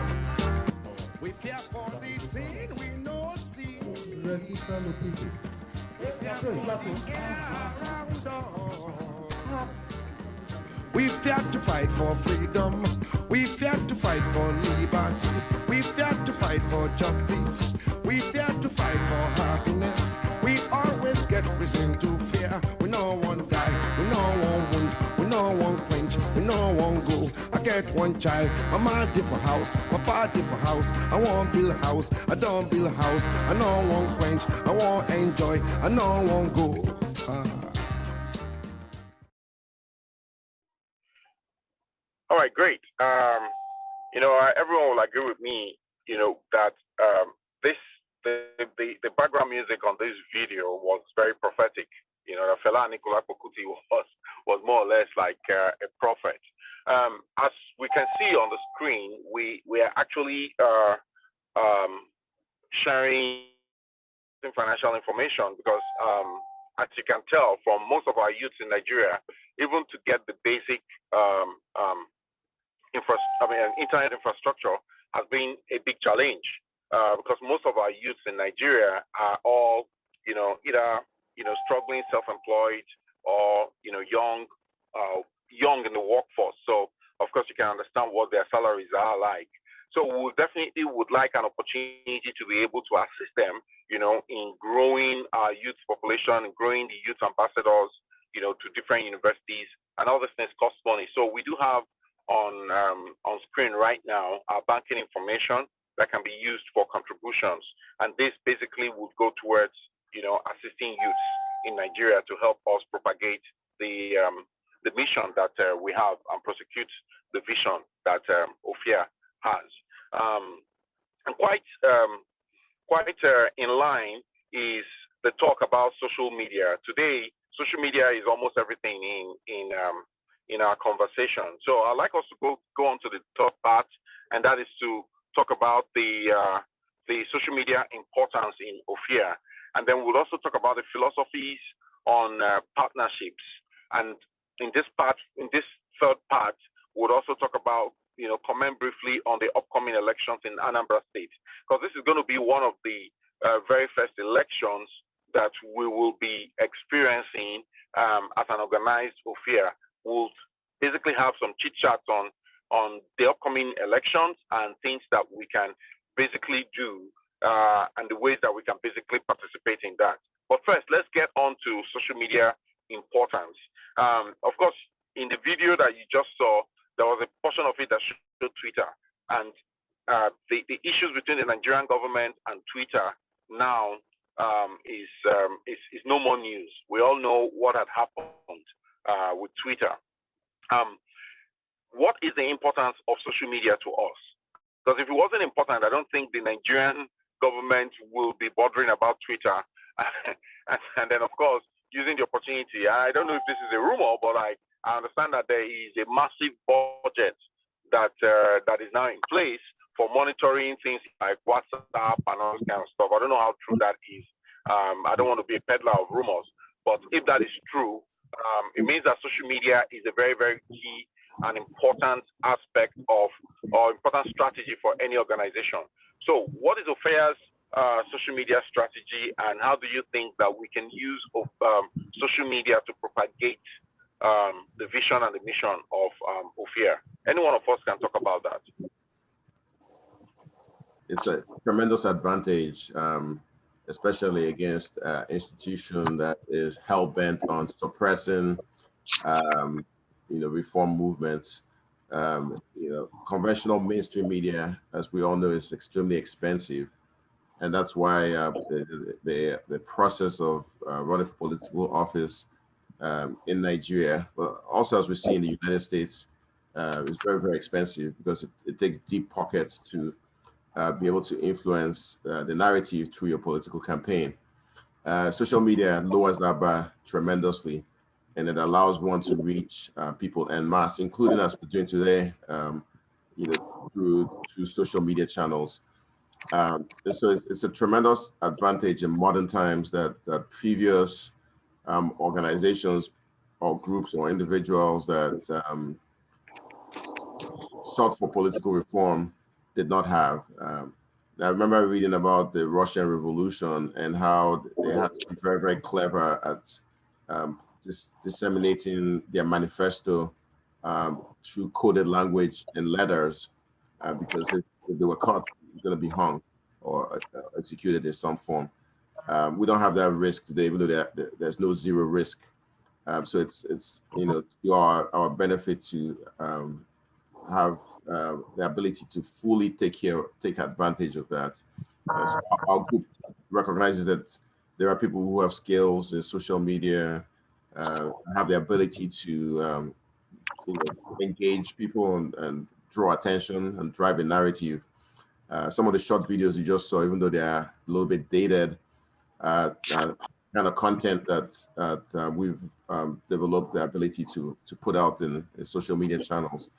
We fear for the thing we know see. Register located. We fear for the air around us. We fear to fight for freedom. We fear to fight for liberty. We fear to fight for justice. We fear to fight for happiness. We always get reason to fear. We no one die. We no one wound. We no one quench. We no one go. I get one child. My mom different house. My pa different house. I want build a house. I don't build a house. I no one quench. I want enjoy. I no one go. All right, great. Everyone will agree with me, that the background music on this video was very prophetic. Fela Nicola Kokuti was more or less like a prophet. As we can see on the screen, we are actually sharing financial information because, as you can tell from most of our youths in Nigeria, even to get the basic internet infrastructure has been a big challenge because most of our youths in Nigeria are all, either struggling, self-employed, or young in the workforce. So of course you can understand what their salaries are like. So we definitely would like an opportunity to be able to assist them, in growing our youth population and growing the youth ambassadors, to different universities, and all these things cost money. So we do have on screen right now our banking information that can be used for contributions, and this basically would go towards assisting youths in Nigeria to help us propagate the mission that we have and prosecute the vision that OFIAR has. And quite in line is the talk about social media. Today, social media is almost everything in our conversation. So I'd like us to go on to the third part, and that is to talk about the social media importance in OFIAR. And then we'll also talk about the philosophies on partnerships. And in this third part, We'll also talk about, comment briefly on the upcoming elections in Anambra State, because this is going to be one of the very first elections that we will be experiencing as an organized OFIAR. We'll basically have some chit chats on the upcoming elections and things that we can basically do and the ways that we can basically participate in that. But first, let's get on to social media importance. Of course, in the video that you just saw, there was a portion of it that showed Twitter, and the issues between the Nigerian government and Twitter now is no more news. We all know what had happened with Twitter. What is the importance of social media to us? Because if it wasn't important, I don't think the Nigerian government will be bothering about Twitter. and then, of course, using the opportunity, I don't know if this is a rumor, but I understand that there is a massive budget that is now in place for monitoring things like WhatsApp and all this kind of stuff. I don't know how true that is. I don't want to be a peddler of rumors, but if that is true, it means that social media is a very, very key and important aspect of or important strategy for any organization. So what is OFIAR's social media strategy, and how do you think that we can use social media to propagate the vision and the mission of OFIAR? Any one of us can talk about that. It's a tremendous advantage, especially against institution that is hell-bent on suppressing reform movements. Conventional mainstream media, as we all know, is extremely expensive. And that's why the process of running for political office in Nigeria, but also as we see in the United States, is very, very expensive, because it takes deep pockets to be able to influence the narrative through your political campaign. Social media lowers that bar tremendously, and it allows one to reach people en masse, including as we're doing today, through social media channels. So it's a tremendous advantage in modern times that previous organizations or groups or individuals that sought for political reform did not have. I remember reading about the Russian Revolution and how they had to be very, very clever at disseminating their manifesto through coded language and letters, because if they were caught, going to be hung or executed in some form. We don't have that risk today, even though there's no zero risk. So it's to our benefit to have the ability to fully take advantage of that. So our group recognizes that there are people who have skills in social media, have the ability to engage people and draw attention and drive a narrative. Some of the short videos you just saw, even though they are a little bit dated, kind of content that we've developed the ability to put out in social media channels.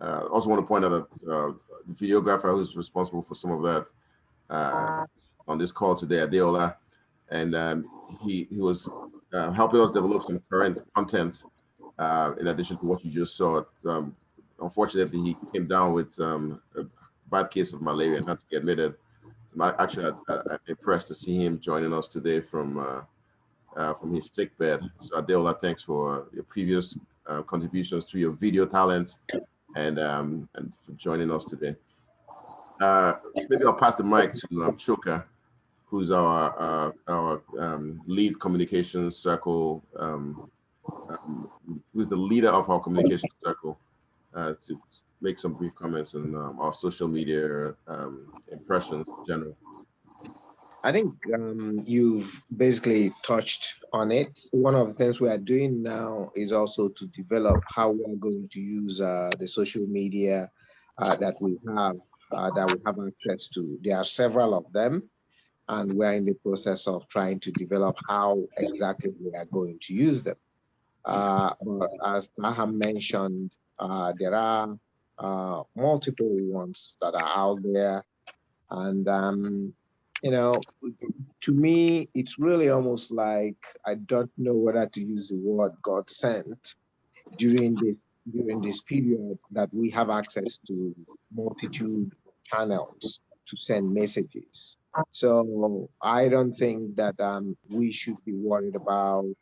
Also want to point out that the videographer who's responsible for some of that on this call today, Adeola, and he was helping us develop some current content in addition to what you just saw. Unfortunately, he came down with a bad case of malaria and had to be admitted. Actually, I'm impressed to see him joining us today from his sick bed. So Adeola, thanks for your previous contributions to your video talent and for joining us today. Maybe I'll pass the mic to Chuka, who's our lead communications circle, who's the leader of our communications circle, to make some brief comments on our social media impressions in general. I think you've basically touched on it. One of the things we are doing now is also to develop how we're going to use the social media that we have access to. There are several of them, and we're in the process of trying to develop how exactly we are going to use them. But as Naham mentioned, there are multiple ones that are out there, and to me, it's really almost like I don't know whether to use the word God sent during this during this period that we have access to multitude channels to send messages. So I don't think that we should be worried about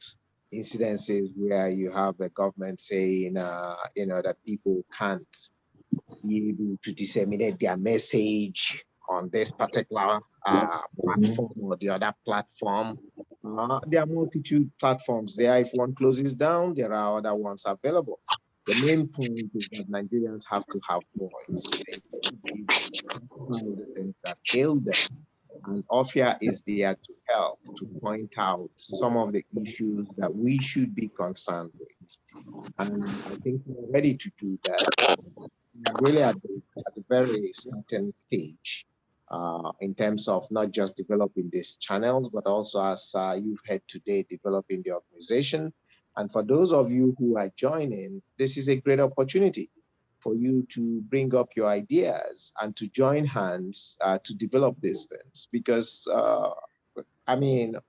incidences where you have the government saying, that people can't be able to disseminate their message on this particular platform or the other platform. There are multitude platforms there. If one closes down, there are other ones available. The main point is that Nigerians have to have voice. One of the things that fail them, and OFIA is there to help to point out some of the issues that we should be concerned with. And I think we're ready to do that. We're really at the very certain stage in terms of not just developing these channels, but also, as you've heard today, developing the organization. And for those of you who are joining, this is a great opportunity for you to bring up your ideas and to join hands to develop these things. Because,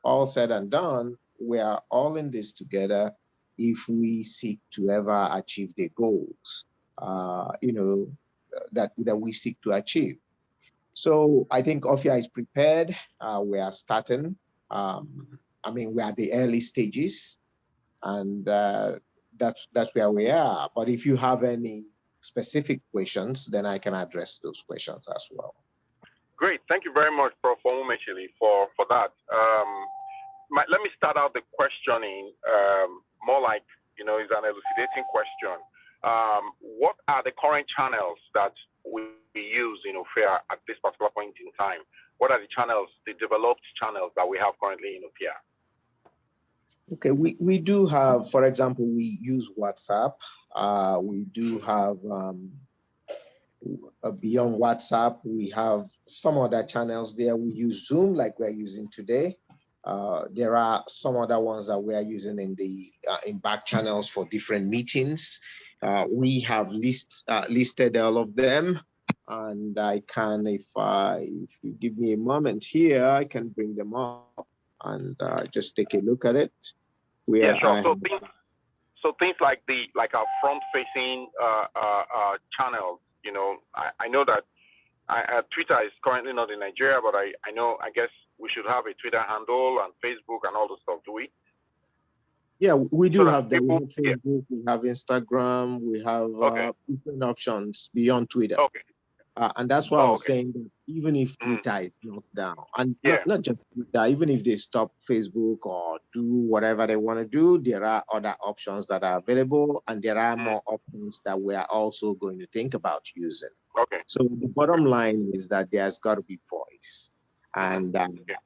all said and done, we are all in this together if we seek to ever achieve the goals, that we seek to achieve. So I think OFIA is prepared. We are starting. We are at the early stages, and that's where we are. But if you have any specific questions, then I can address those questions as well. Great, thank you very much, Prof. Omumechili, for that. Let me start out the questioning more like, it's an elucidating question. What are the current channels that we use in OFIAR at this particular point in time? What are the channels, the developed channels that we have currently in OFIAR? Okay, we do have, for example, we use WhatsApp. We do have, beyond WhatsApp, we have some other channels there. We use Zoom like we're using today. There are some other ones that we are using in back channels for different meetings. We have listed all of them, and I can, if you give me a moment here, I can bring them up and just take a look at it. Yeah, sure. So things like our front-facing channels. I know that Twitter is currently not in Nigeria, but I guess we should have a Twitter handle and Facebook and all those stuff. Do we? Yeah, we do have them. We have Facebook, we have Instagram, we have different options beyond Twitter. Okay. And that's why I'm saying that even if Twitter is locked down, and not just Twitter, even if they stop Facebook or do whatever they want to do, there are other options that are available, and there are more options that we are also going to think about using. Okay. So the bottom line is that there's got to be voice and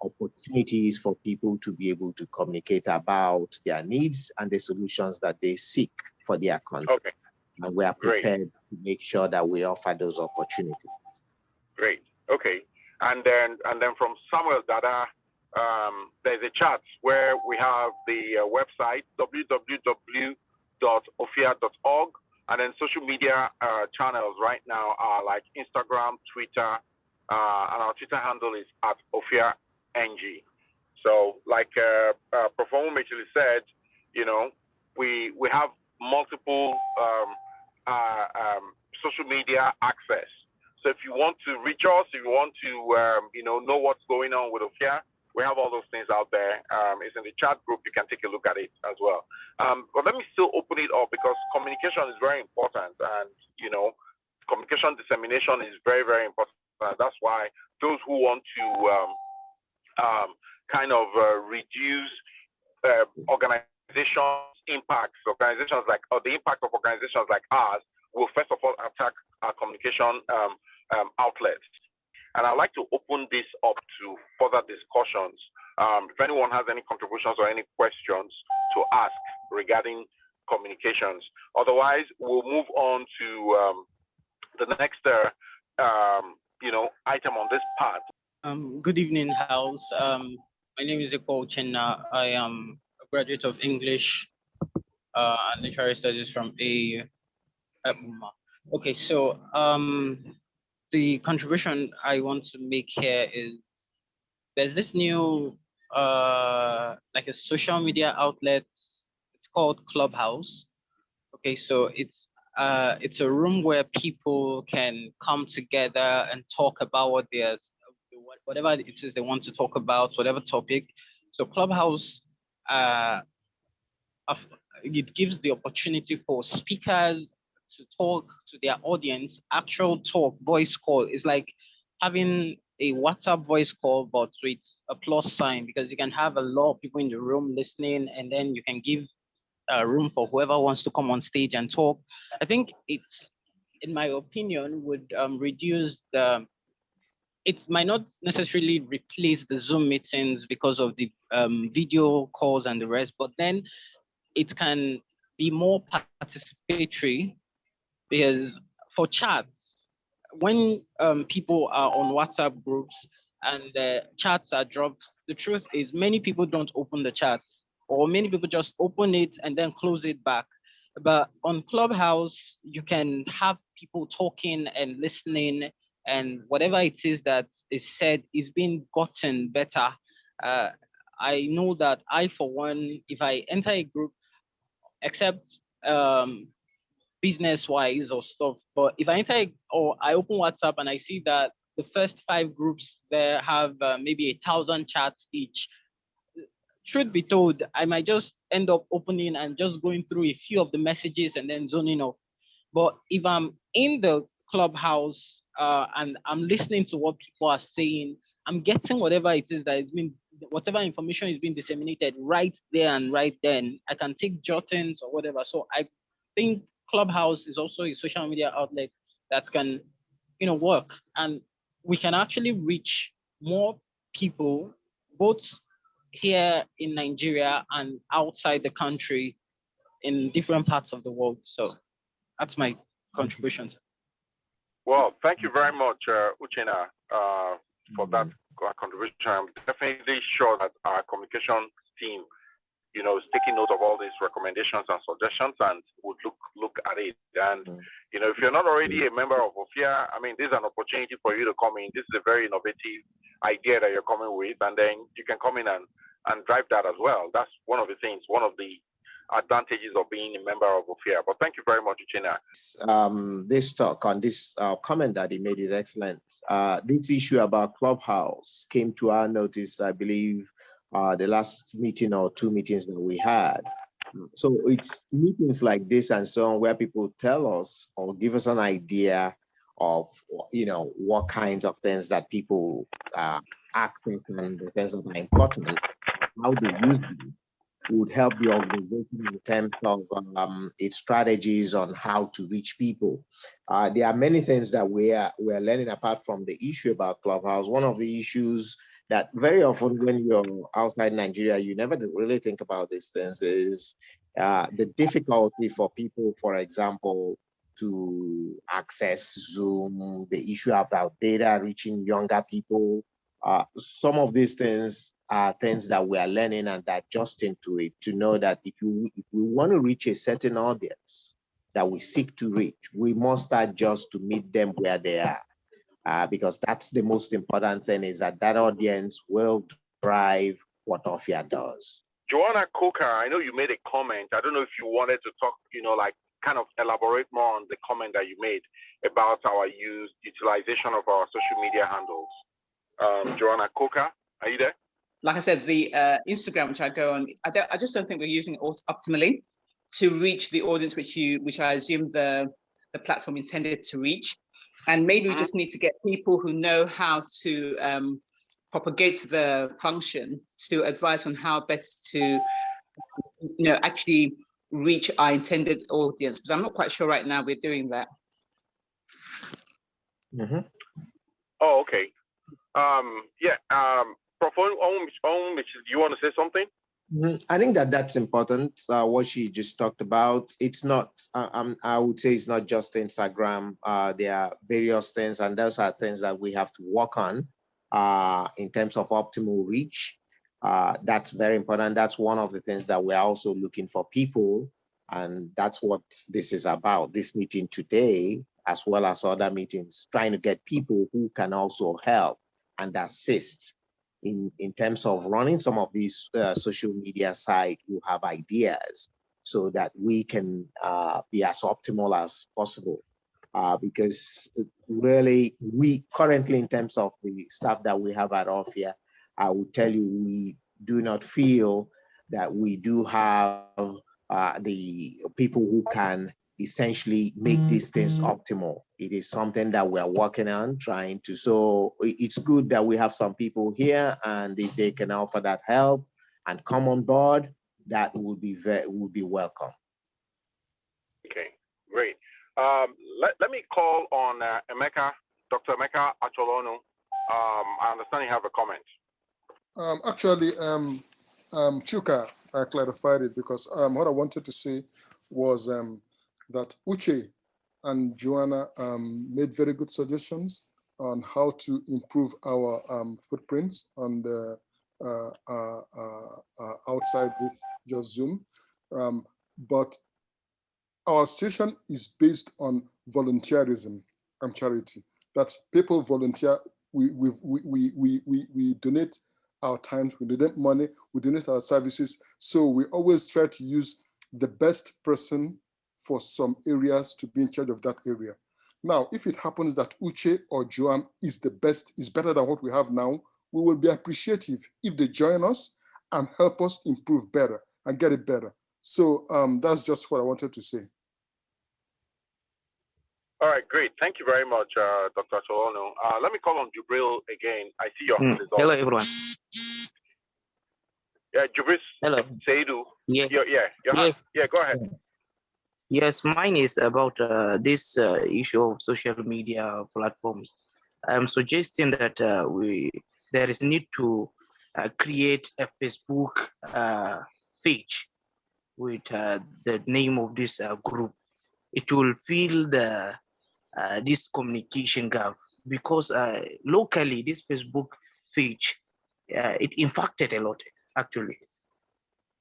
opportunities for people to be able to communicate about their needs and the solutions that they seek for their country. Okay. And we are prepared to make sure that we offer those opportunities. Great. Okay. And then from Samuel Dada, there's a chat where we have the website www.ofiar.org, and then social media channels right now are like Instagram, Twitter, and our Twitter handle is @OFIARNG. So like Prof. Omumechili said, we have multiple social media access. So if you want to reach us, if you want to know what's going on with OFIAR, we have all those things out there. It's in the chat group. You can take a look at it as well. But let me still open it up because communication is very important, and communication dissemination is very, very important. That's why those who want to reduce organizations' impacts, the impact of organizations like ours, will first of all attack our communication outlets. And I'd like to open this up to further discussions. If anyone has any contributions or any questions to ask regarding communications. Otherwise, we'll move on to the next item on this part. Good evening, House. My name is Eko Chenna. I am a graduate of English and Literary Studies from AU. Okay, so the contribution I want to make here is there's this new like a social media outlet. It's called Clubhouse. Okay, so it's it's a room where people can come together and talk about whatever it is they want to talk about, whatever topic. So Clubhouse, it gives the opportunity for speakers to talk to their audience, actual talk, voice call. It's like having a WhatsApp voice call, but with a plus sign, because you can have a lot of people in the room listening, and then you can give room for whoever wants to come on stage and talk. I think it's, in my opinion, would reduce it might not necessarily replace the Zoom meetings because of the video calls and the rest, but then it can be more participatory, because for chats, when people are on WhatsApp groups and the chats are dropped, the truth is many people don't open the chats, or many people just open it and then close it back. But on Clubhouse, you can have people talking and listening, and whatever it is that is said is being gotten better. I know that I, for one, if I enter a group, except business-wise or stuff, but if I enter or I open WhatsApp and I see that the first 5 groups there have maybe 1,000 chats each, truth be told, I might just end up opening and just going through a few of the messages and then zoning off. But if I'm in the Clubhouse and I'm listening to what people are saying, I'm getting whatever it is that is being, whatever information is being disseminated right there and right then. I can take jottings or whatever. So I think Clubhouse is also a social media outlet that can, work, and we can actually reach more people, both here in Nigeria and outside the country, in different parts of the world. So that's my contribution. Well, thank you very much, Uchenna, for that contribution. I'm definitely sure that our communication team, is taking note of all these recommendations and suggestions and would look at it. And, if you're not already a member of OFIAR, I mean, this is an opportunity for you to come in. This is a very innovative idea that you're coming with, and then you can come in and drive that as well. That's one of the things, one of the advantages of being a member of OFIAR. But thank you very much, Uchenna. This talk on this comment that he made is excellent. This issue about Clubhouse came to our notice, I believe, the last meeting or 2 meetings that we had. So it's meetings like this and so on where people tell us or give us an idea of, what kinds of things that people access and the things that are important, how they use them, would help the organization in terms of its strategies on how to reach people. There are many things that we're learning apart from the issue about Clubhouse. One of the issues that very often when you're outside Nigeria, you never really think about these things is the difficulty for people, for example, to access Zoom, the issue about data reaching younger people. Some of these things are things that we are learning and adjusting to it, to know that if we want to reach a certain audience that we seek to reach, we must adjust to meet them where they are. Because that's the most important thing, is that audience will drive what OFIAR does. Joanna Coker, I know you made a comment. I don't know if you wanted to talk, kind of elaborate more on the comment that you made about our utilization of our social media handles. Joanna Coker, are you there? Like I said, the Instagram, which I go on, I just don't think we're using it optimally to reach the audience which I assume the platform intended to reach. And maybe we just need to get people who know how to propagate the function to advise on how best to, actually reach our intended audience. Because I'm not quite sure right now we're doing that. Mm-hmm. Oh, okay. Prof. do you want to say something? I think that's important, what she just talked about. It's not, I would say it's not just Instagram. There are various things, and those are things that we have to work on in terms of optimal reach. That's very important. That's one of the things that we're also looking for people, and that's what this is about, this meeting today, as well as other meetings, trying to get people who can also help and assist in terms of running some of these social media sites who have ideas. so that we can be as optimal as possible. Because really, we currently, in terms of the staff that we have at OFIAR, I will tell you, we do not feel that we do have the people who can essentially make these things optimal. It is something that we are working on, trying to. So it's good that we have some people here, and if they can offer that help and come on board, that would be welcome. Okay, great. Let me call on Emeka, Dr. Emeka Acholonu. I understand you have a comment. Actually, Chuka clarified it, because what I wanted to say was that Uche and Joanna made very good suggestions on how to improve our footprints on the outside this just Zoom. But our station is based on volunteerism and charity. That's people volunteer. We donate our time, we donate money, we donate our services. So we always try to use the best person for some areas to be in charge of that area. Now, if it happens that Uche or Joan is the best, is better than what we have now, we will be appreciative if they join us and help us improve better and get it better. So that's just what I wanted to say. All right, great. Thank you very much, Dr. Acholonu. Let me call on Jubril again. I see your hand is up. Hello, everyone. Yeah, Jubril. Hello. Seidu. Yeah. Your hand. Yeah, go ahead. Yes, mine is about this issue of social media platforms. I'm suggesting that there is need to create a Facebook page with the name of this group. It will fill the this communication gap, because locally this Facebook page it impacted a lot actually.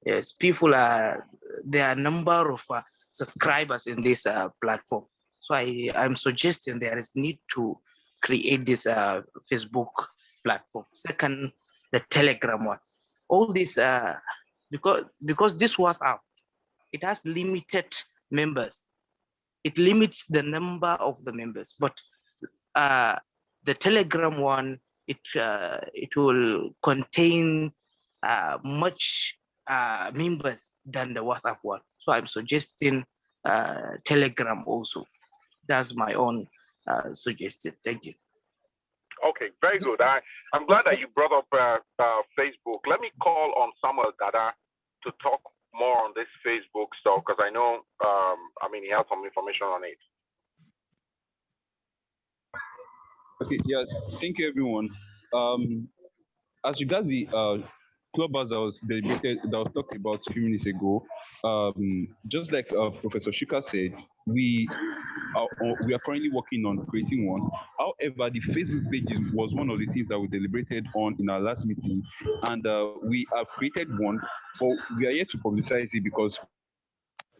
Yes, people there are a number of subscribers in this platform. So I'm suggesting there is need to create this Facebook platform. Second, the Telegram one. All this because this WhatsApp, it has limited members. It limits the number of the members, but the Telegram one, it will contain much members than the WhatsApp one. So I'm suggesting Telegram also. That's my own suggestion. Thank you. Okay, very good. I'm glad that you brought up Facebook. Let me call on Samuel Dada to talk more on this Facebook stuff, because I know, he has some information on it. Okay, yes, thank you, everyone. As regards the clubhouse that was talked about a few minutes ago, just like Professor Shuka said, we are currently working on creating one. However, the Facebook page was one of the things that we deliberated on in our last meeting, and we have created one, but we are yet to publicize it because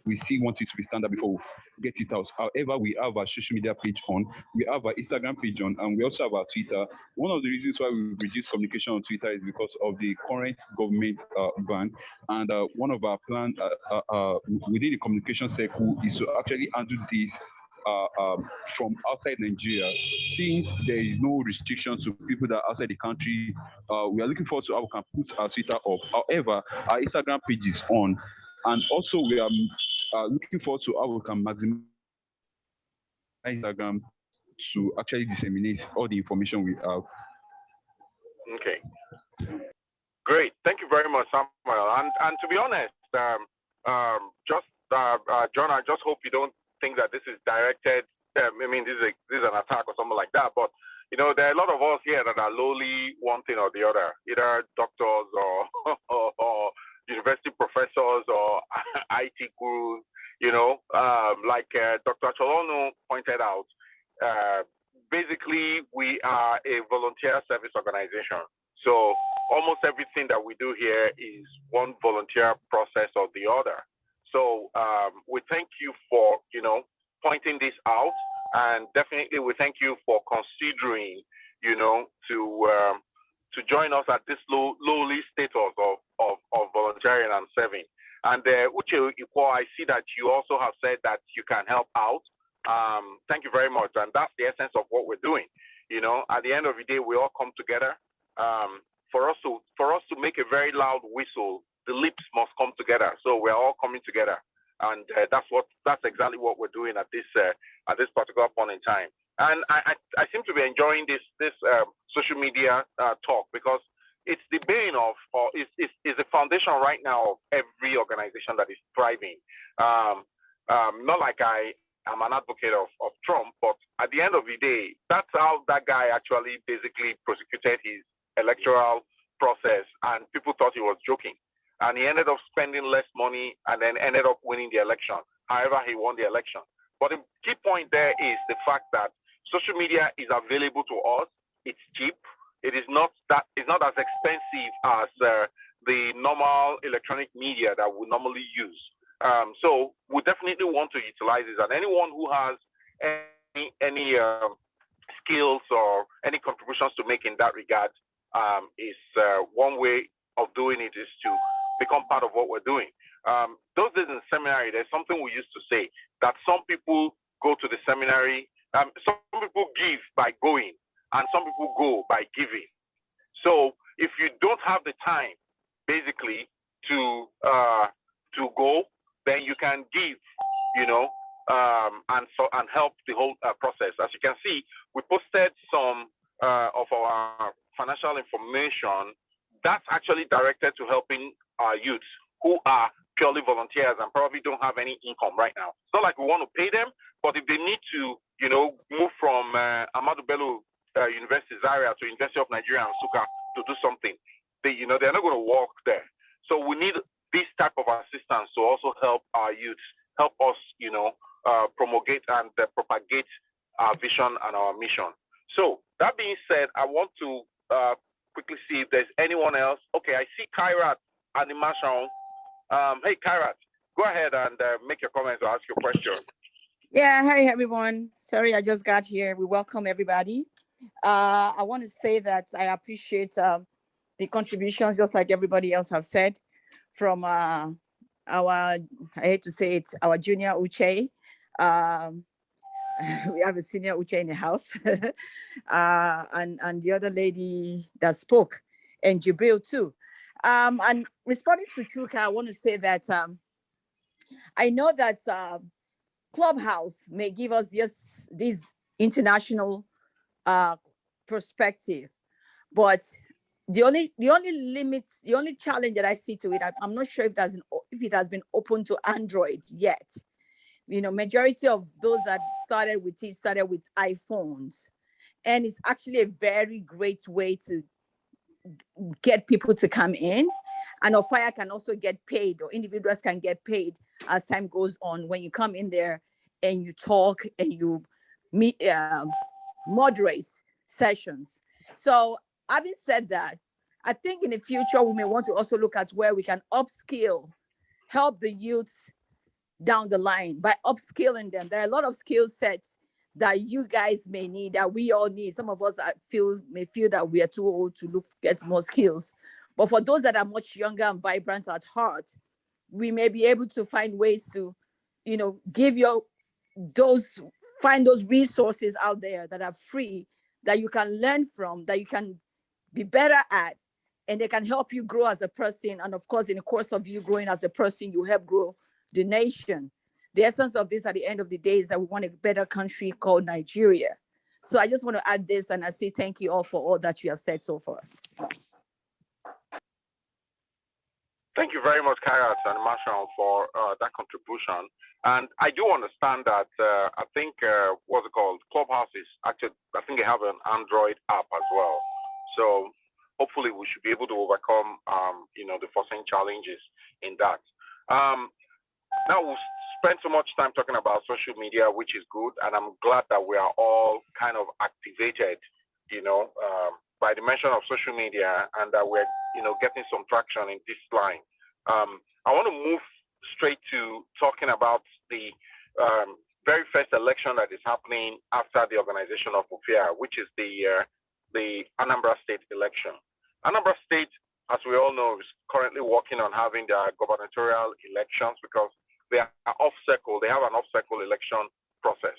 we still want it to be standard before we get it out. However, we have our social media page on, we have our Instagram page on, and we also have our Twitter. One of the reasons why we reduced communication on Twitter is because of the current government ban. And one of our plans within the communication circle is to actually handle this from outside Nigeria. Since there is no restriction to people that are outside the country, we are looking forward to how we can put our Twitter up. However, our Instagram page is on, and also we are looking forward to how we can maximize Instagram to actually disseminate all the information we have. Okay. Great. Thank you very much, Samuel. And to be honest, John, I just hope you don't think that this is directed. This is an attack or something like that. But there are a lot of us here that are lowly one thing or the other, either doctors or university professors or IT gurus, like Dr. Acholonu pointed out. Basically, we are a volunteer service organization. So almost everything that we do here is one volunteer process or the other. So we thank you for, pointing this out, and definitely we thank you for considering, to join us at this lowly status of volunteering and serving. And Uche Ikwo, I see that you also have said that you can help out. Thank you very much. And that's the essence of what we're doing. You know, at the end of the day, we all come together. For us to make a very loud whistle, the lips must come together. So we're all coming together, and that's exactly what we're doing at this particular point in time. And I seem to be enjoying this social media talk, because it's the bane of, or is the foundation right now of every organization that is thriving. Not like I'm an advocate of Trump, but at the end of the day, that's how that guy actually basically prosecuted his electoral process, and people thought he was joking. And he ended up spending less money and then ended up winning the election. However, he won the election. But the key point there is the fact that social media is available to us. It's cheap. It's not as expensive as the normal electronic media that we normally use. So we definitely want to utilize this. And anyone who has any skills or any contributions to make in that regard, is one way of doing it is to become part of what we're doing. Those days in seminary, there's something we used to say, that some people go to the seminary, some people give by going, and some people go by giving. So if you don't have the time, basically, to go, then you can give, you know, and help the whole process. As you can see, we posted some of our financial information that's actually directed to helping our youths who are purely volunteers and probably don't have any income right now. It's not like we want to pay them, but if they need to, you know, move from Ahmadu Bello University Zaria to University of Nigeria and Nsukka to do something, they're not going to walk there. So we need this type of assistance to also help our youths, help us, you know, promulgate and propagate our vision and our mission. So that being said, I want to quickly see if there's anyone else. Okay, I see Kairat Animation. Hey, Kairat, go ahead and make your comments or ask your question. Yeah, hi everyone. Sorry, I just got here. We welcome everybody. I want to say that I appreciate the contributions, just like everybody else have said, from our, I hate to say it, our junior Uche. We have a senior Uche in the house, and the other lady that spoke, and Jibril too. And responding to Chuka, I want to say that I know that Clubhouse may give us this international perspective, but the only limits, the only challenge that I see to it, I'm not sure if it has been open to Android yet. You know, majority of those that started with iPhones, and it's actually a very great way to get people to come in, and OFIAR can also get paid, or individuals can get paid as time goes on when you come in there and you talk and you meet, moderate sessions. So having said that, I think in the future we may want to also look at where we can upskill, help the youths down the line by upskilling them. There are a lot of skill sets that you guys may need, that we all need. Some of us may feel that we are too old to get more skills. But for those that are much younger and vibrant at heart, we may be able to find ways to, you know, find those resources out there that are free, that you can learn from, that you can be better at, and they can help you grow as a person. And of course, in the course of you growing as a person, you help grow the nation. The essence of this at the end of the day is that we want a better country called Nigeria. So I just want to add this, and I say thank you all for all that you have said so far. Thank you very much, Kairat and Marshall, for that contribution. And I do understand that I think, what's it called? Clubhouse is actually, I think they have an Android app as well. So hopefully we should be able to overcome, you know, the foreseen challenges in that. Now we've spent so much time talking about social media, which is good. And I'm glad that we are all kind of activated, you know, by the mention of social media, and that we're, you know, getting some traction in this line. I want to move straight to talking about the very first election that is happening after the organization of OFIAR, which is the Anambra State election. Anambra State as we all know, is currently working on having their gubernatorial elections because they are off-cycle. They have an off-cycle election process.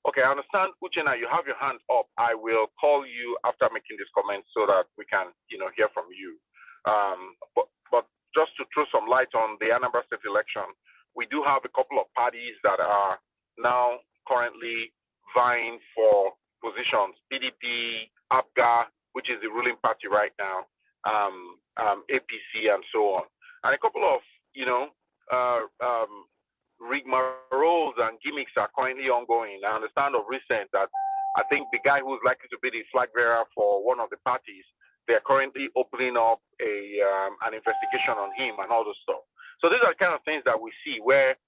Okay, I understand, Uchenna, you have your hand up. I will call you after making this comment so that we can, hear from you. But just to throw some light on the Anambra State election, we do have a couple of parties that are now currently vying for positions. PDP, APGA, which is the ruling party right now, APC, and so on. And a couple of, rigmaroles and gimmicks are currently ongoing. I understand of recent that I think the guy who's likely to be the flag bearer for one of the parties, they're currently opening up an investigation on him and all this stuff. So these are the kind of things that we see where,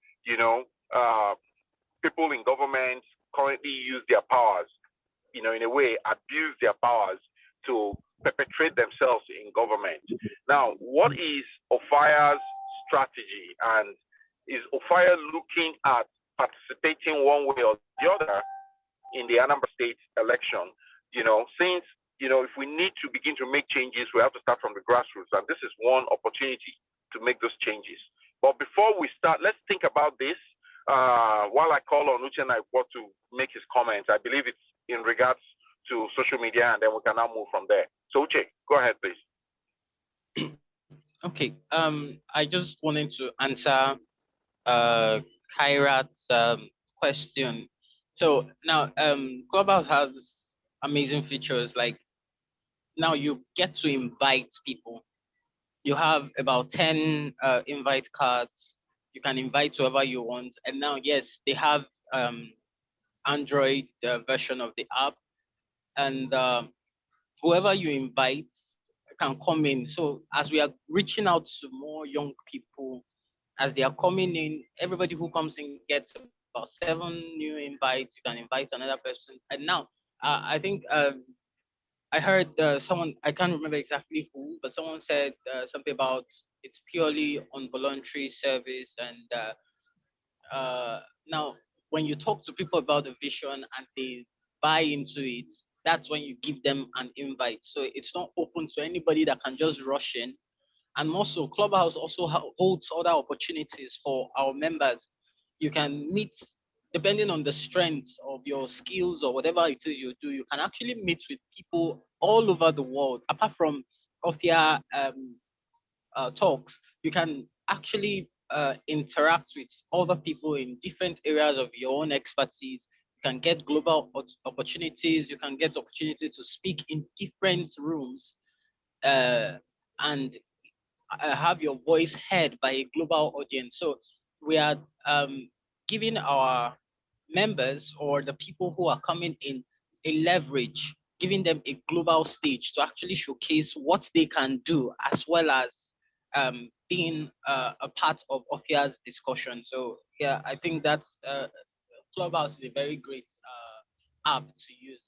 people in government currently use their powers, in a way, abuse their powers to perpetrate themselves in government. Now, what is OFIAR's strategy, and is OFIAR looking at participating one way or the other in the Anambra State election? Since, if we need to begin to make changes, we have to start from the grassroots, and this is one opportunity to make those changes. But before we start, let's think about this. While I call on Uchenna to make his comments, I believe it's in regards to social media, and then we can now move from there. So Uche, go ahead, please. Okay, I just wanted to answer Kairat's question. So now Clubhouse has amazing features, like now you get to invite people. You have about 10 invite cards. You can invite whoever you want. And now, yes, they have Android version of the app, and whoever you invite can come in. So as we are reaching out to more young people, as they are coming in, everybody who comes in gets about 7 new invites. You can invite another person. And now, I think I heard someone, I can't remember exactly who, but someone said something about it's purely on voluntary service. And now, when you talk to people about the vision and they buy into it, that's when you give them an invite. So it's not open to anybody that can just rush in. And also, Clubhouse also holds other opportunities for our members. You can meet, depending on the strengths of your skills or whatever it is you do, you can actually meet with people all over the world. Apart from OFIAR talks, you can actually interact with other people in different areas of your own expertise. You can get global opportunities. You can get opportunities to speak in different rooms and have your voice heard by a global audience. So we are giving our members or the people who are coming in a leverage, giving them a global stage to actually showcase what they can do, as well as being a part of OFIAR's discussion. So yeah, I think that's Clubhouse is a very great app to use.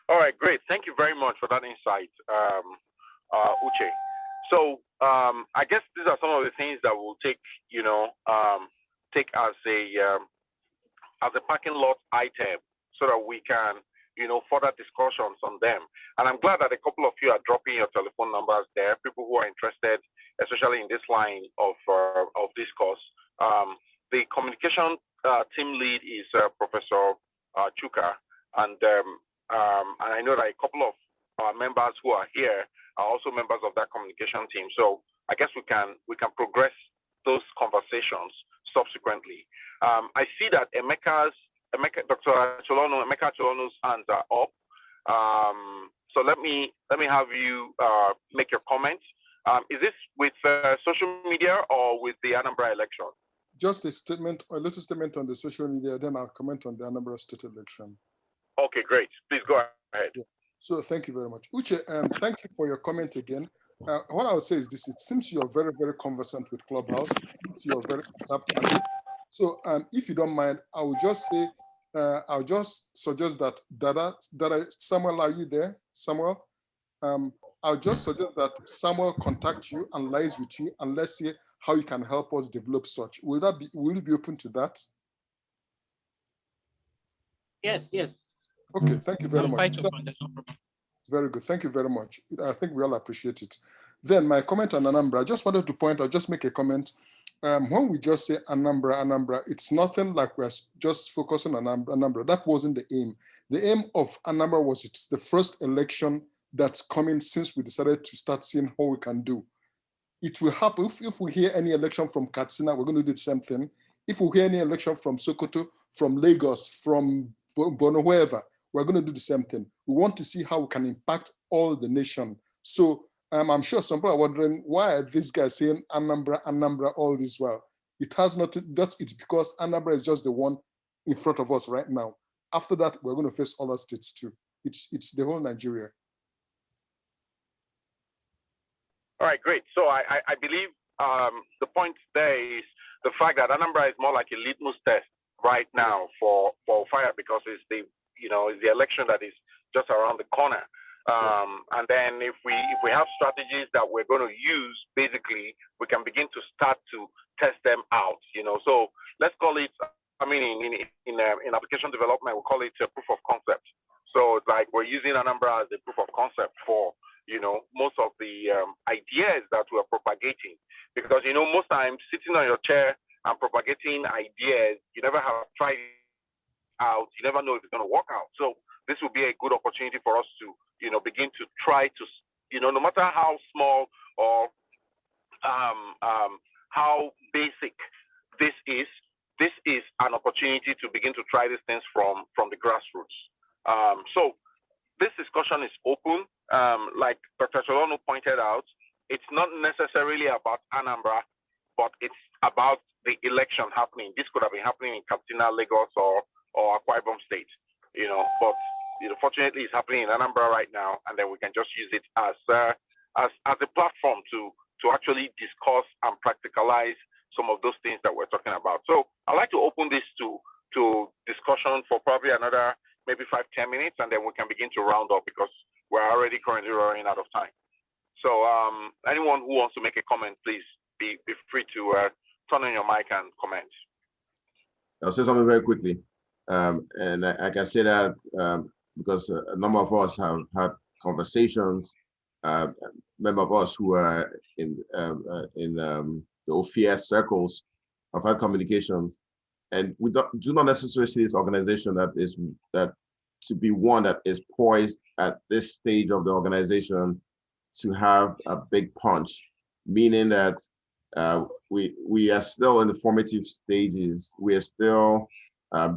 All right, great. Thank you very much for that insight, Uche. So I guess these are some of the things that we'll take, take as a parking lot item, so that we can, further discussions on them. And I'm glad that a couple of you are dropping your telephone numbers there. People who are interested, especially in this line of discourse. The communication team lead is Professor Chuka, and I know that a couple of members who are here are also members of that communication team. So I guess we can progress those conversations subsequently. I see that Dr. Cholono's hands are up. So let me have you make your comments. Is this with social media or with the Anambra election? Just a little statement on the social media, then I'll comment on the Anambra State election. Okay, great. Please go ahead. Yeah. So thank you very much. Uche, thank you for your comment again. What I would say is this: it seems you're very, very conversant with Clubhouse. It seems you're very adaptable. So if you don't mind, I will just say, I'll just suggest that Dada, Samuel, are you there? Samuel? I'll just suggest that Samuel contact you and liaise with you, and let's see how you can help us develop such. Will you be open to that? Yes, yes. Okay, thank you very much. Very good. Thank you very much. I think we all appreciate it. Then my comment on Anambra, I just wanted to point out, just make a comment. When we just say Anambra, it's nothing like we're just focusing on Anambra. That wasn't the aim. The aim of Anambra was it's the first election that's coming since we decided to start seeing how we can do. It will happen if we hear any election from Katsina, we're going to do the same thing. If we hear any election from Sokoto, from Lagos, from Bono, wherever, we're going to do the same thing. We want to see how we can impact all the nation. So I'm sure some people are wondering, why are these guys saying Anambra all this while? It has not, it's because Anambra is just the one in front of us right now. After that, we're going to face other states too. It's the whole Nigeria. All right, great. So I believe the point there is the fact that Anambra is more like a litmus test right now for OFIAR, because it's the election that is just around the corner. And then if we have strategies that we're going to use, basically we can begin to start to test them out. So let's call it. I mean, in application development, we call it a proof of concept. So it's like we're using Anambra as a proof of concept for most of the ideas that we're propagating, because most times sitting on your chair and propagating ideas, you never have tried it out, you never know if it's going to work out. So this will be a good opportunity for us to begin to try to no matter how small or how basic this is an opportunity to begin to try these things from the grassroots. So this discussion is open. Like Dr. Cholono pointed out, it's not necessarily about Anambra, but it's about the election happening. This could have been happening in Katsina, Lagos, or Akwa Ibom State, but fortunately it's happening in Anambra right now, and then we can just use it as a platform to actually discuss and practicalize some of those things that we're talking about. So I'd like to open this to discussion for probably another maybe 5-10 minutes, and then we can begin to round up because we're already currently running out of time. So anyone who wants to make a comment, please be free to turn on your mic and comment. I'll say something very quickly. And I can say that because a number of us have had conversations, member of us who are in the OFIAR circles have had communications, and we do not necessarily see this organization that to be one that is poised at this stage of the organization to have a big punch, meaning that we are still in the formative stages. We are still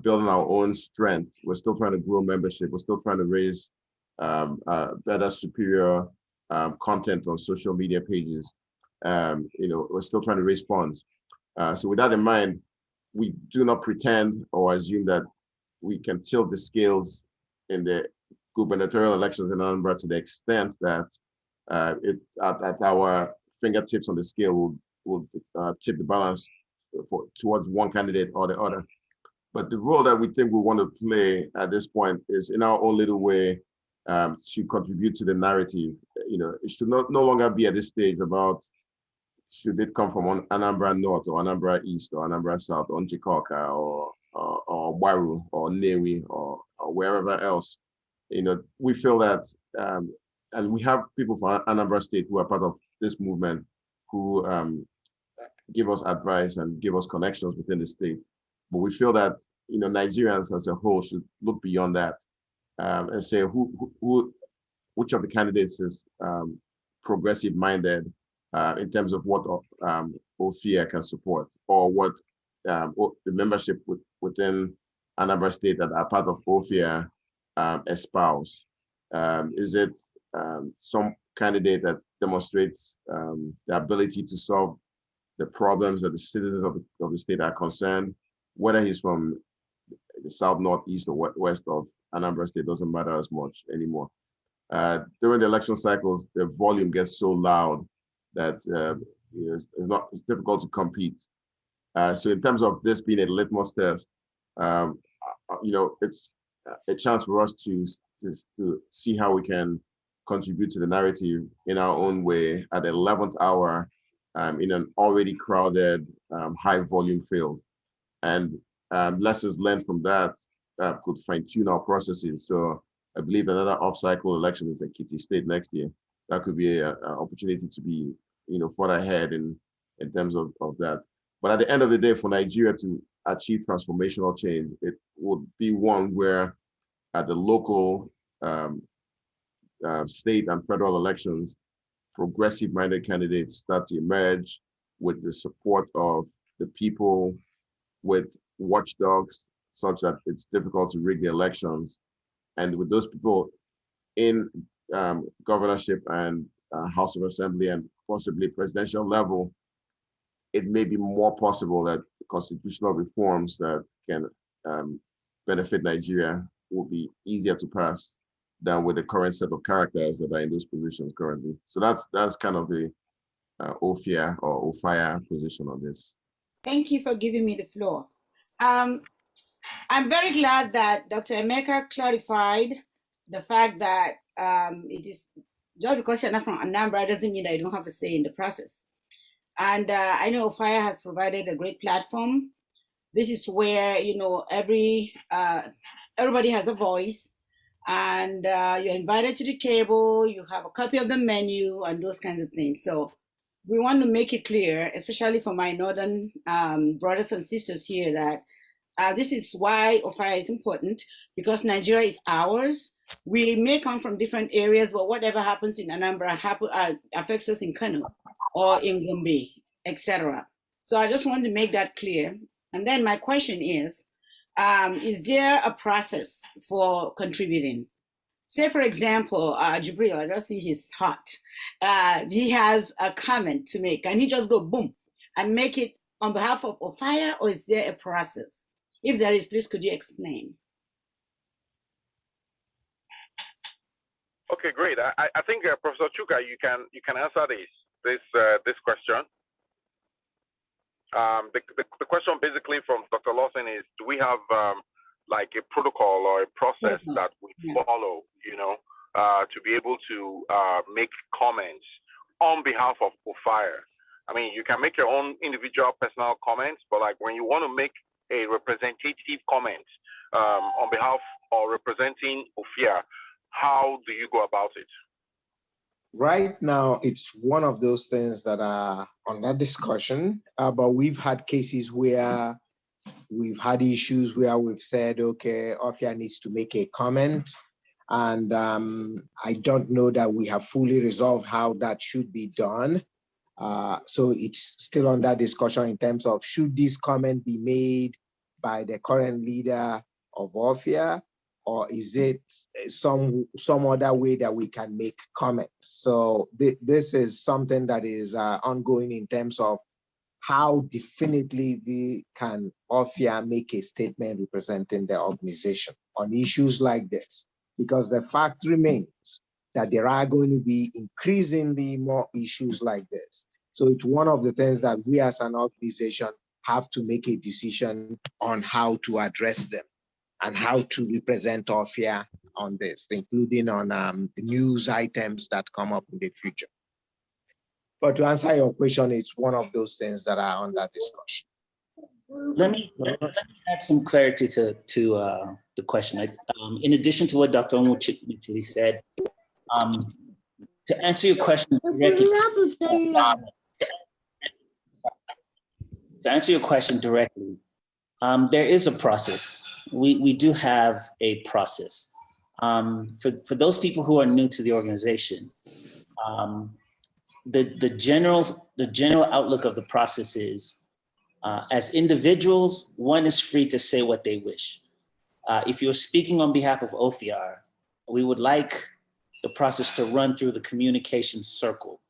building our own strength. We're still trying to grow membership. We're still trying to raise better, superior content on social media pages. We're still trying to raise funds. So with that in mind, we do not pretend or assume that we can tilt the scales in the gubernatorial elections in Anambra to the extent that at our fingertips on the scale will tip the balance towards one candidate or the other. But the role that we think we want to play at this point is in our own little way to contribute to the narrative. It should no longer be at this stage about should it come from Anambra North or Anambra East or Anambra South or Nchikoka or Waru or Newi or wherever else. We feel that, and we have people from Anambra State who are part of this movement who give us advice and give us connections within the state. But we feel that Nigerians as a whole should look beyond that and say which of the candidates is progressive minded in terms of what OFIAR can support, or what the membership within Anambra State that are part of OFIAR espouse. Is it some candidate that demonstrates the ability to solve the problems that the citizens of the state are concerned, whether he's from the south, north, east, or west of Anambra State, doesn't matter as much anymore. During the election cycles, the volume gets so loud that it's difficult to compete. So in terms of this being a litmus test, it's a chance for us to see how we can contribute to the narrative in our own way at the 11th hour in an already crowded, high volume field. And lessons learned from that could fine tune our processes. So I believe another off-cycle election is in Kitty State next year. That could be an opportunity to be, further ahead in terms of that. But at the end of the day, for Nigeria to achieve transformational change, it would be one where at the local, state and federal elections, progressive-minded candidates start to emerge with the support of the people, with watchdogs, such that it's difficult to rig the elections. And with those people in governorship and House of Assembly and possibly presidential level, it may be more possible that constitutional reforms that can benefit Nigeria will be easier to pass than with the current set of characters that are in those positions currently. So that's kind of the OFIAR or OFIAR position on this. Thank you for giving me the floor. I'm very glad that Dr. Emeka clarified the fact that it is just because you're not from Anambra doesn't mean that you don't have a say in the process. And I know OFIAR has provided a great platform. This is where, everybody has a voice, and you're invited to the table, you have a copy of the menu and those kinds of things. So we want to make it clear, especially for my northern brothers and sisters here, that this is why OFIAR is important, because Nigeria is ours. We may come from different areas, but whatever happens in Anambra affects us in Kano or in Gombe, etc. So I just want to make that clear. And then my question is there a process for contributing? Say, for example, Jibril, I just see he's hot. He has a comment to make. Can he just go boom and make it on behalf of OFIAR, or is there a process? If there is, please could you explain? Okay, great. I think Professor Chuka, you can answer this question. The question basically from Dr. Lawson is, do we have like a protocol or a process that we follow, to be able to make comments on behalf of OFIAR? I mean, you can make your own individual personal comments, but like when you want to make a representative comment on behalf or representing OFIAR, how do you go about it? Right now, it's one of those things that are under discussion, but we've had cases where we've had issues where we've said, okay, OFIAR needs to make a comment. And I don't know that we have fully resolved how that should be done. So it's still under discussion in terms of, should this comment be made by the current leader of OFIAR, or is it some other way that we can make comments? So this is something that is ongoing in terms of how definitively can OFIAR make a statement representing the organization on issues like this? Because the fact remains that there are going to be increasingly more issues like this. So it's one of the things that we as an organization have to make a decision on how to address them and how to represent OFIAR on this, including on news items that come up in the future. But to answer your question, it's one of those things that are under discussion. Let me add some clarity to the question. In addition to what Dr. Onwuchili said, to answer your question directly, there is a process. We do have a process. For those people who are new to the organization, the general outlook of the process is, as individuals, one is free to say what they wish. If you're speaking on behalf of OFIAR, we would like the process to run through the communication circle.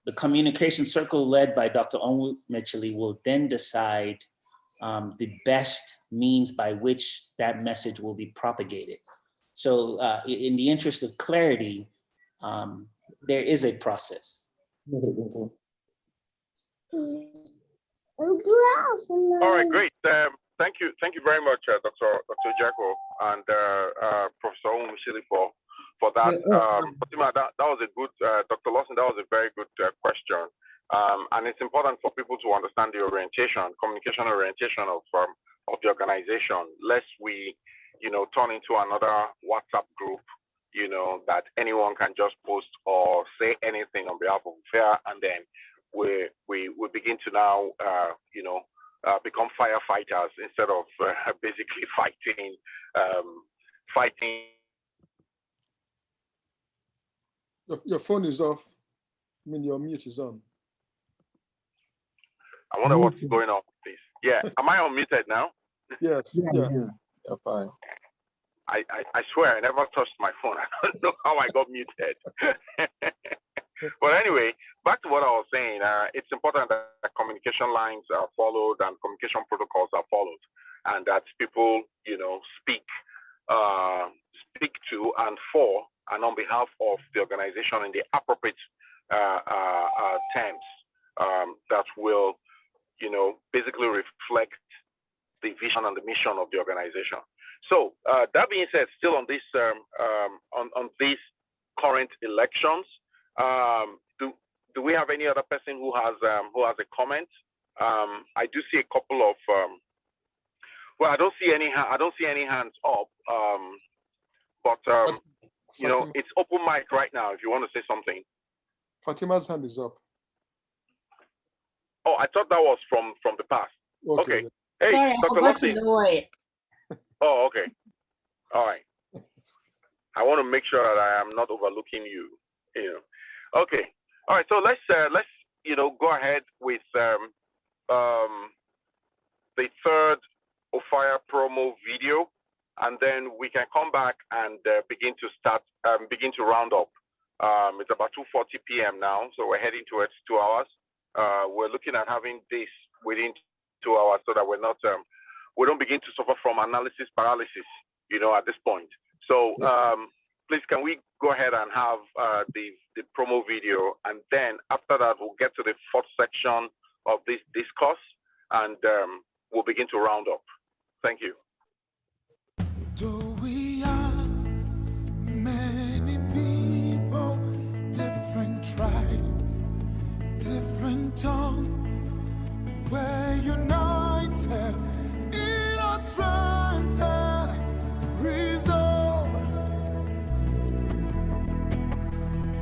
The communication circle led by Dr. Onwuchili will then decide the best means by which that message will be propagated. So in the interest of clarity, there is a process. All right, great. Thank you very much, Dr. Jacko and Professor Onwuchili for that. Fatima, that was a good, Dr. Lawson, that was a very good question. And it's important for people to understand the communication orientation of the organization, lest we, turn into another WhatsApp group, that anyone can just post or say anything on behalf of OFIAR, and then we begin to now, become firefighters instead of basically fighting. Your phone is off. I mean, your mute is on. I wonder what's going on with this. Yeah, am I unmuted now? Yes. Yeah. You're fine. I swear I never touched my phone. I don't know how I got muted. But anyway, back to what I was saying. It's important that communication lines are followed and communication protocols are followed, and that people, speak to and for and on behalf of the organization in the appropriate terms that will, basically reflect the vision and the mission of the organization. So that being said, still on this on these current elections, do we have any other person who has a comment? I do see a couple of well, I don't see any hands up, but it's open mic right now if you want to say something. Fatima's hand is up. Oh, I thought that was from the past. Okay. Hey, sorry, Dr. I forgot Lottie. to lower it. Oh, okay. All right. I want to make sure that I am not overlooking you. Okay. All right. So let's go ahead with the third OFIAR promo video, and then we can come back and begin to round up. It's about 2:40 p.m. now, so we're heading towards 2 hours. We're looking at having this within 2 hours so that we don't begin to suffer from analysis paralysis, at this point. So please, can we go ahead and have the promo video, and then after that we'll get to the fourth section of this discourse, and we'll begin to round up. Thank you. Though we are many people, different tribes, different tongues, we're united in our strength and resolve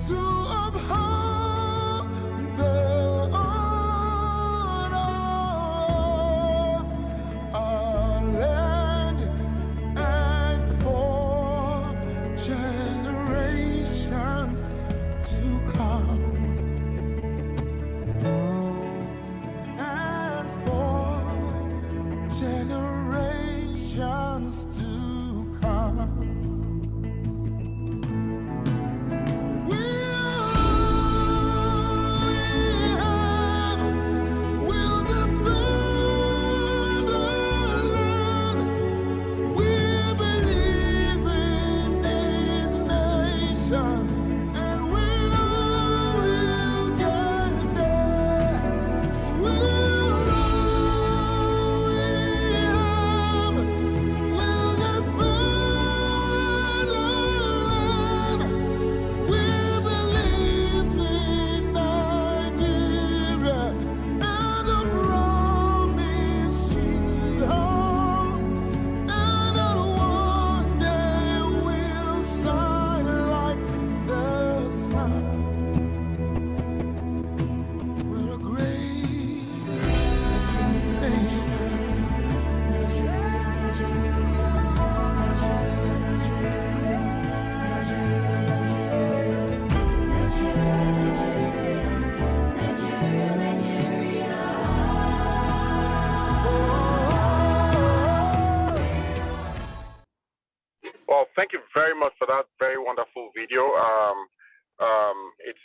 to uphold the honor of our land and for generations to come. Generations to come. We'll defend our land. We believe in this nation, and we know we'll get there. Well, thank you very much for that very wonderful video.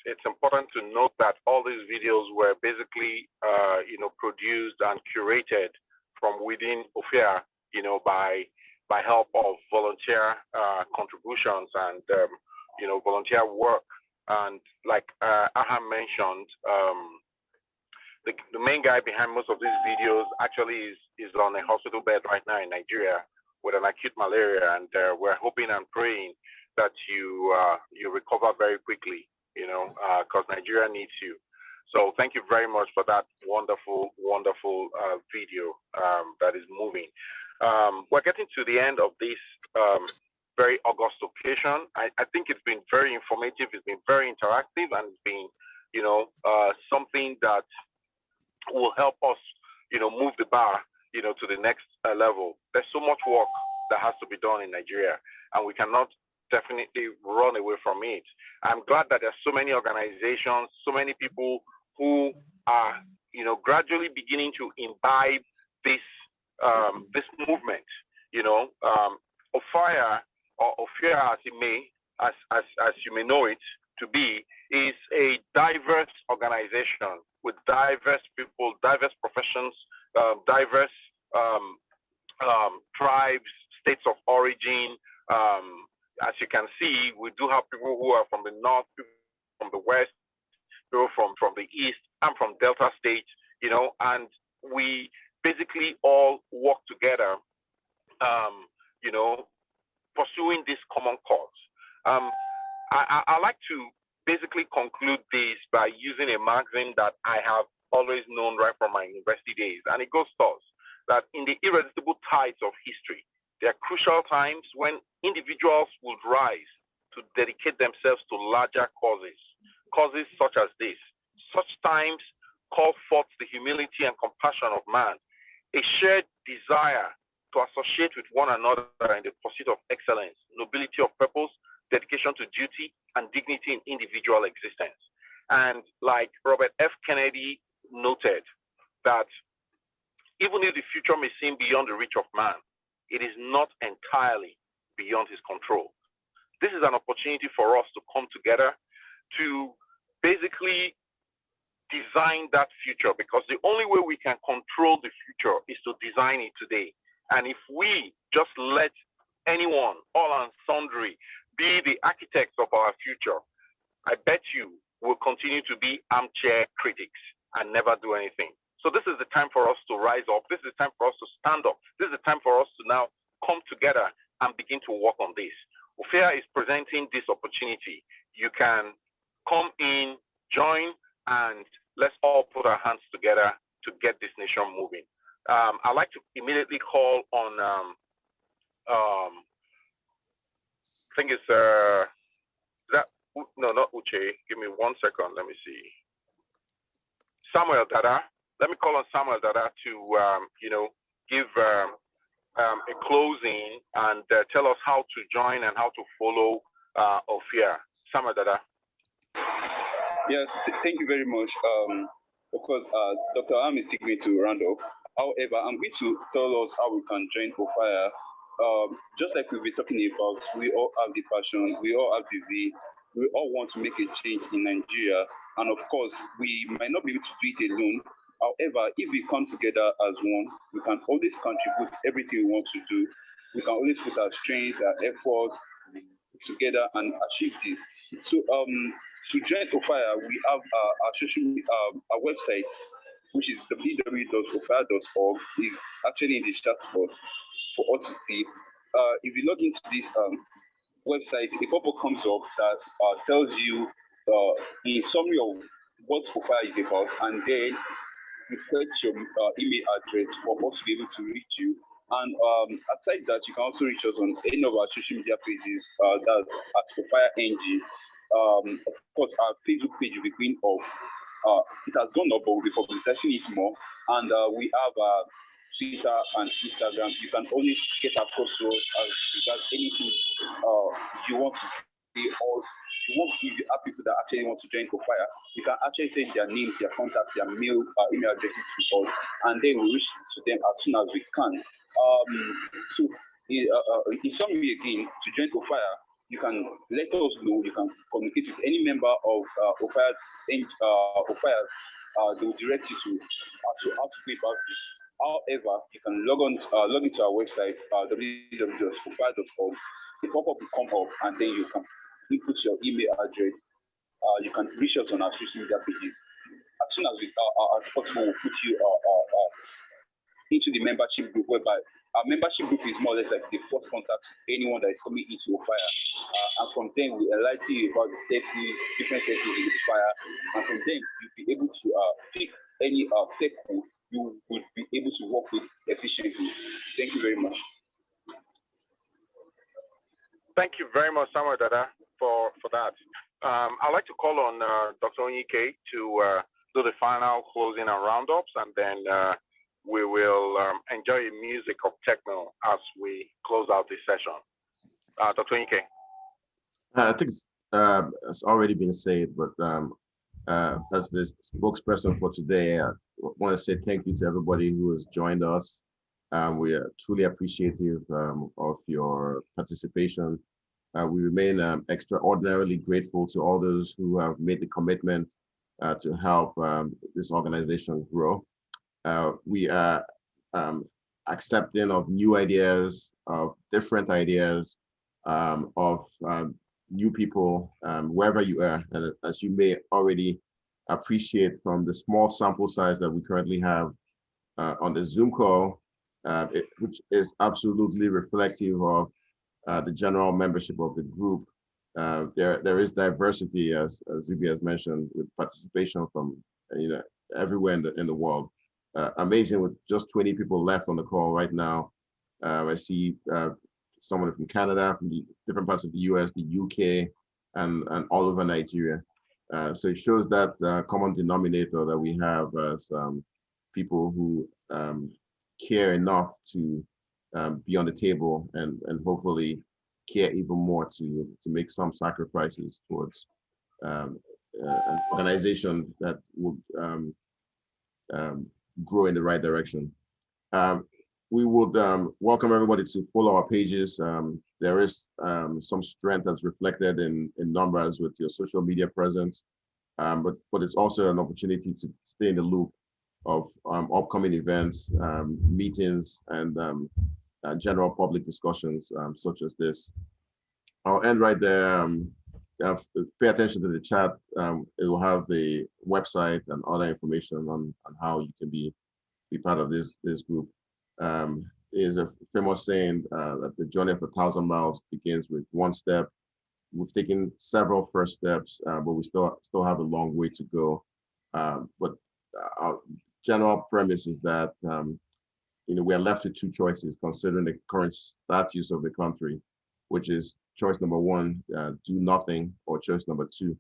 It's important to note that all these videos were basically, produced and curated from within OFIAR, by help of volunteer contributions and, volunteer work. And like Aham mentioned, the main guy behind most of these videos actually is on a hospital bed right now in Nigeria with an acute malaria, and we're hoping and praying that you recover very quickly, because Nigeria needs you. So thank you very much for that wonderful video that is moving. We're getting to the end of this very august occasion. I think it's been very informative, it's been very interactive, and it's been, something that will help us, move the bar, to the next level. There's so much work that has to be done in Nigeria, and we cannot definitely run away from it. I'm glad that there's so many organizations, so many people who are, gradually beginning to imbibe this this movement. OFIAR, or OFIAR as you may know it to be, is a diverse organization with diverse people, diverse professions, diverse tribes, states of origin. As you can see, we do have people who are from the north, people from the west, people from the east, and from Delta State, and we basically all work together, pursuing this common cause. I like to basically conclude this by using a maxim that I have always known right from my university days, and it goes thus: that in the irresistible tides of history, there are crucial times when individuals would rise to dedicate themselves to larger causes such as this. Such times call forth the humility and compassion of man, a shared desire to associate with one another in the pursuit of excellence, nobility of purpose, dedication to duty, and dignity in individual existence. And like Robert F. Kennedy noted, that even if the future may seem beyond the reach of man, it is not entirely beyond his control. This is an opportunity for us to come together to basically design that future, because the only way we can control the future is to design it today. And if we just let anyone, all and sundry, be the architects of our future, I bet you will continue to be armchair critics and never do anything. So this is the time for us to rise up. This is the time for us to stand up. This is the time for us to now come together and begin to work on this. OFIAR is presenting this opportunity. You can come in, join, and let's all put our hands together to get this nation moving. I'd like to immediately call on, I think it's, no, not Uche. Give me 1 second. Let me see. Samuel Dada. Let me call on Samuel Dada to, give a closing and tell us how to join and how to follow OFIAR. Samuel Dada. Yes, thank you very much. Of course, Dr. Am is taking me to round up. However, I'm going to tell us how we can join OFIAR. Just like we've been talking about, we all have the passion, we all have the zeal, we all want to make a change in Nigeria. And of course, we might not be able to do it alone. However, if we come together as one, we can always contribute everything we want to do. We can always put our strength, our efforts together and achieve this. So, to join OFIAR, we have our our website, which is www.ofiar.org. Is actually in the chat box for all to see. If you log into this website, a pop-up comes up that tells you in summary of what OFIAR is about, and then you set your email address for us to be able to reach you. And aside that, you can also reach us on any of our social media pages, that's at OFIAR NG. Of course, our Facebook page will be green off. It has gone up, but we'll be publicizing it more. And we have Twitter and Instagram. You can always get across to us as regards anything you want to say, or if you have people that actually want to join OFIAR, you can actually send their names, their contacts, their email addresses to us, and then we reach to them as soon as we can. So, in summary, again, to join OFIAR, you can let us know. You can communicate with any member of OFIAR. They will direct you to how to pay about this. However, you can log into our website, www.ofiar.org. The pop-up will come up, and then you can input your email address. You can reach us on our social media pages. As soon as our possible, we'll put you into the membership group, whereby our membership group is more or less like the first contact to anyone that is coming into OFIAR. And from then, we enlighten you about the different settings in OFIAR. And from then, you'll be able to pick any tech code you would be able to work with efficiently. Thank you very much. Thank you very much, Samuel Dada, for that. I'd like to call on Dr. Onyike to do the final closing and roundups, and then we will enjoy the music of techno as we close out this session. Dr. Onyike. I think it's already been said, but as the spokesperson for today, I want to say thank you to everybody who has joined us. We are truly appreciative of your participation. We remain extraordinarily grateful to all those who have made the commitment to help this organization grow. We are accepting of new ideas, of different ideas, of new people, wherever you are. And as you may already appreciate from the small sample size that we currently have on the Zoom call, which is absolutely reflective of the general membership of the group. There is diversity, as Zubi has mentioned, with participation from everywhere in the world. Amazing, with just 20 people left on the call right now. I see someone from Canada, from the different parts of the US, the UK, and all over Nigeria. So it shows that common denominator that we have as people who care enough to be on the table and hopefully care even more to make some sacrifices towards an organization that would grow in the right direction. We would welcome everybody to follow our pages. There is some strength that's reflected in numbers with your social media presence, but it's also an opportunity to stay in the loop of upcoming events, meetings, and general public discussions such as this. I'll end right there. Pay attention to the chat. It will have the website and other information on how you can be part of this group. Is a famous saying that the journey of 1,000 miles begins with one step. We've taken several first steps, but we still have a long way to go. But our general premise is that we are left with two choices considering the current status of the country, which is choice number one, do nothing, or choice number two,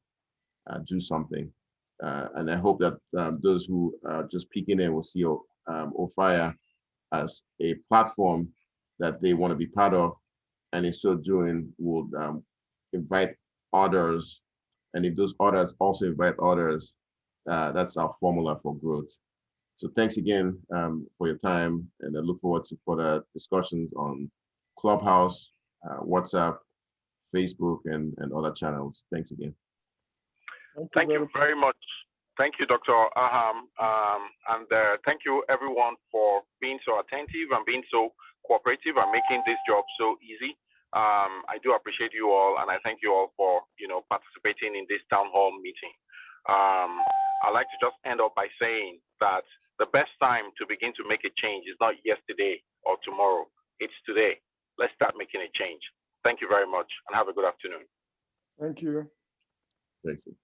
do something. And I hope that those who are just peeking in will see OFIAR as a platform that they want to be part of, and in so doing would invite others, and if those others also invite others, that's our formula for growth. So thanks again for your time, and I look forward to further discussions on Clubhouse, WhatsApp, Facebook, and other channels. Thanks again. Thank you very much. Thank you, Dr. Aham, and thank you everyone for being so attentive and being so cooperative and making this job so easy. I do appreciate you all, and I thank you all for participating in this town hall meeting. I'd like to just end up by saying that the best time to begin to make a change is not yesterday or tomorrow, it's today. Let's start making a change. Thank you very much, and have a good afternoon. Thank you. Thank you.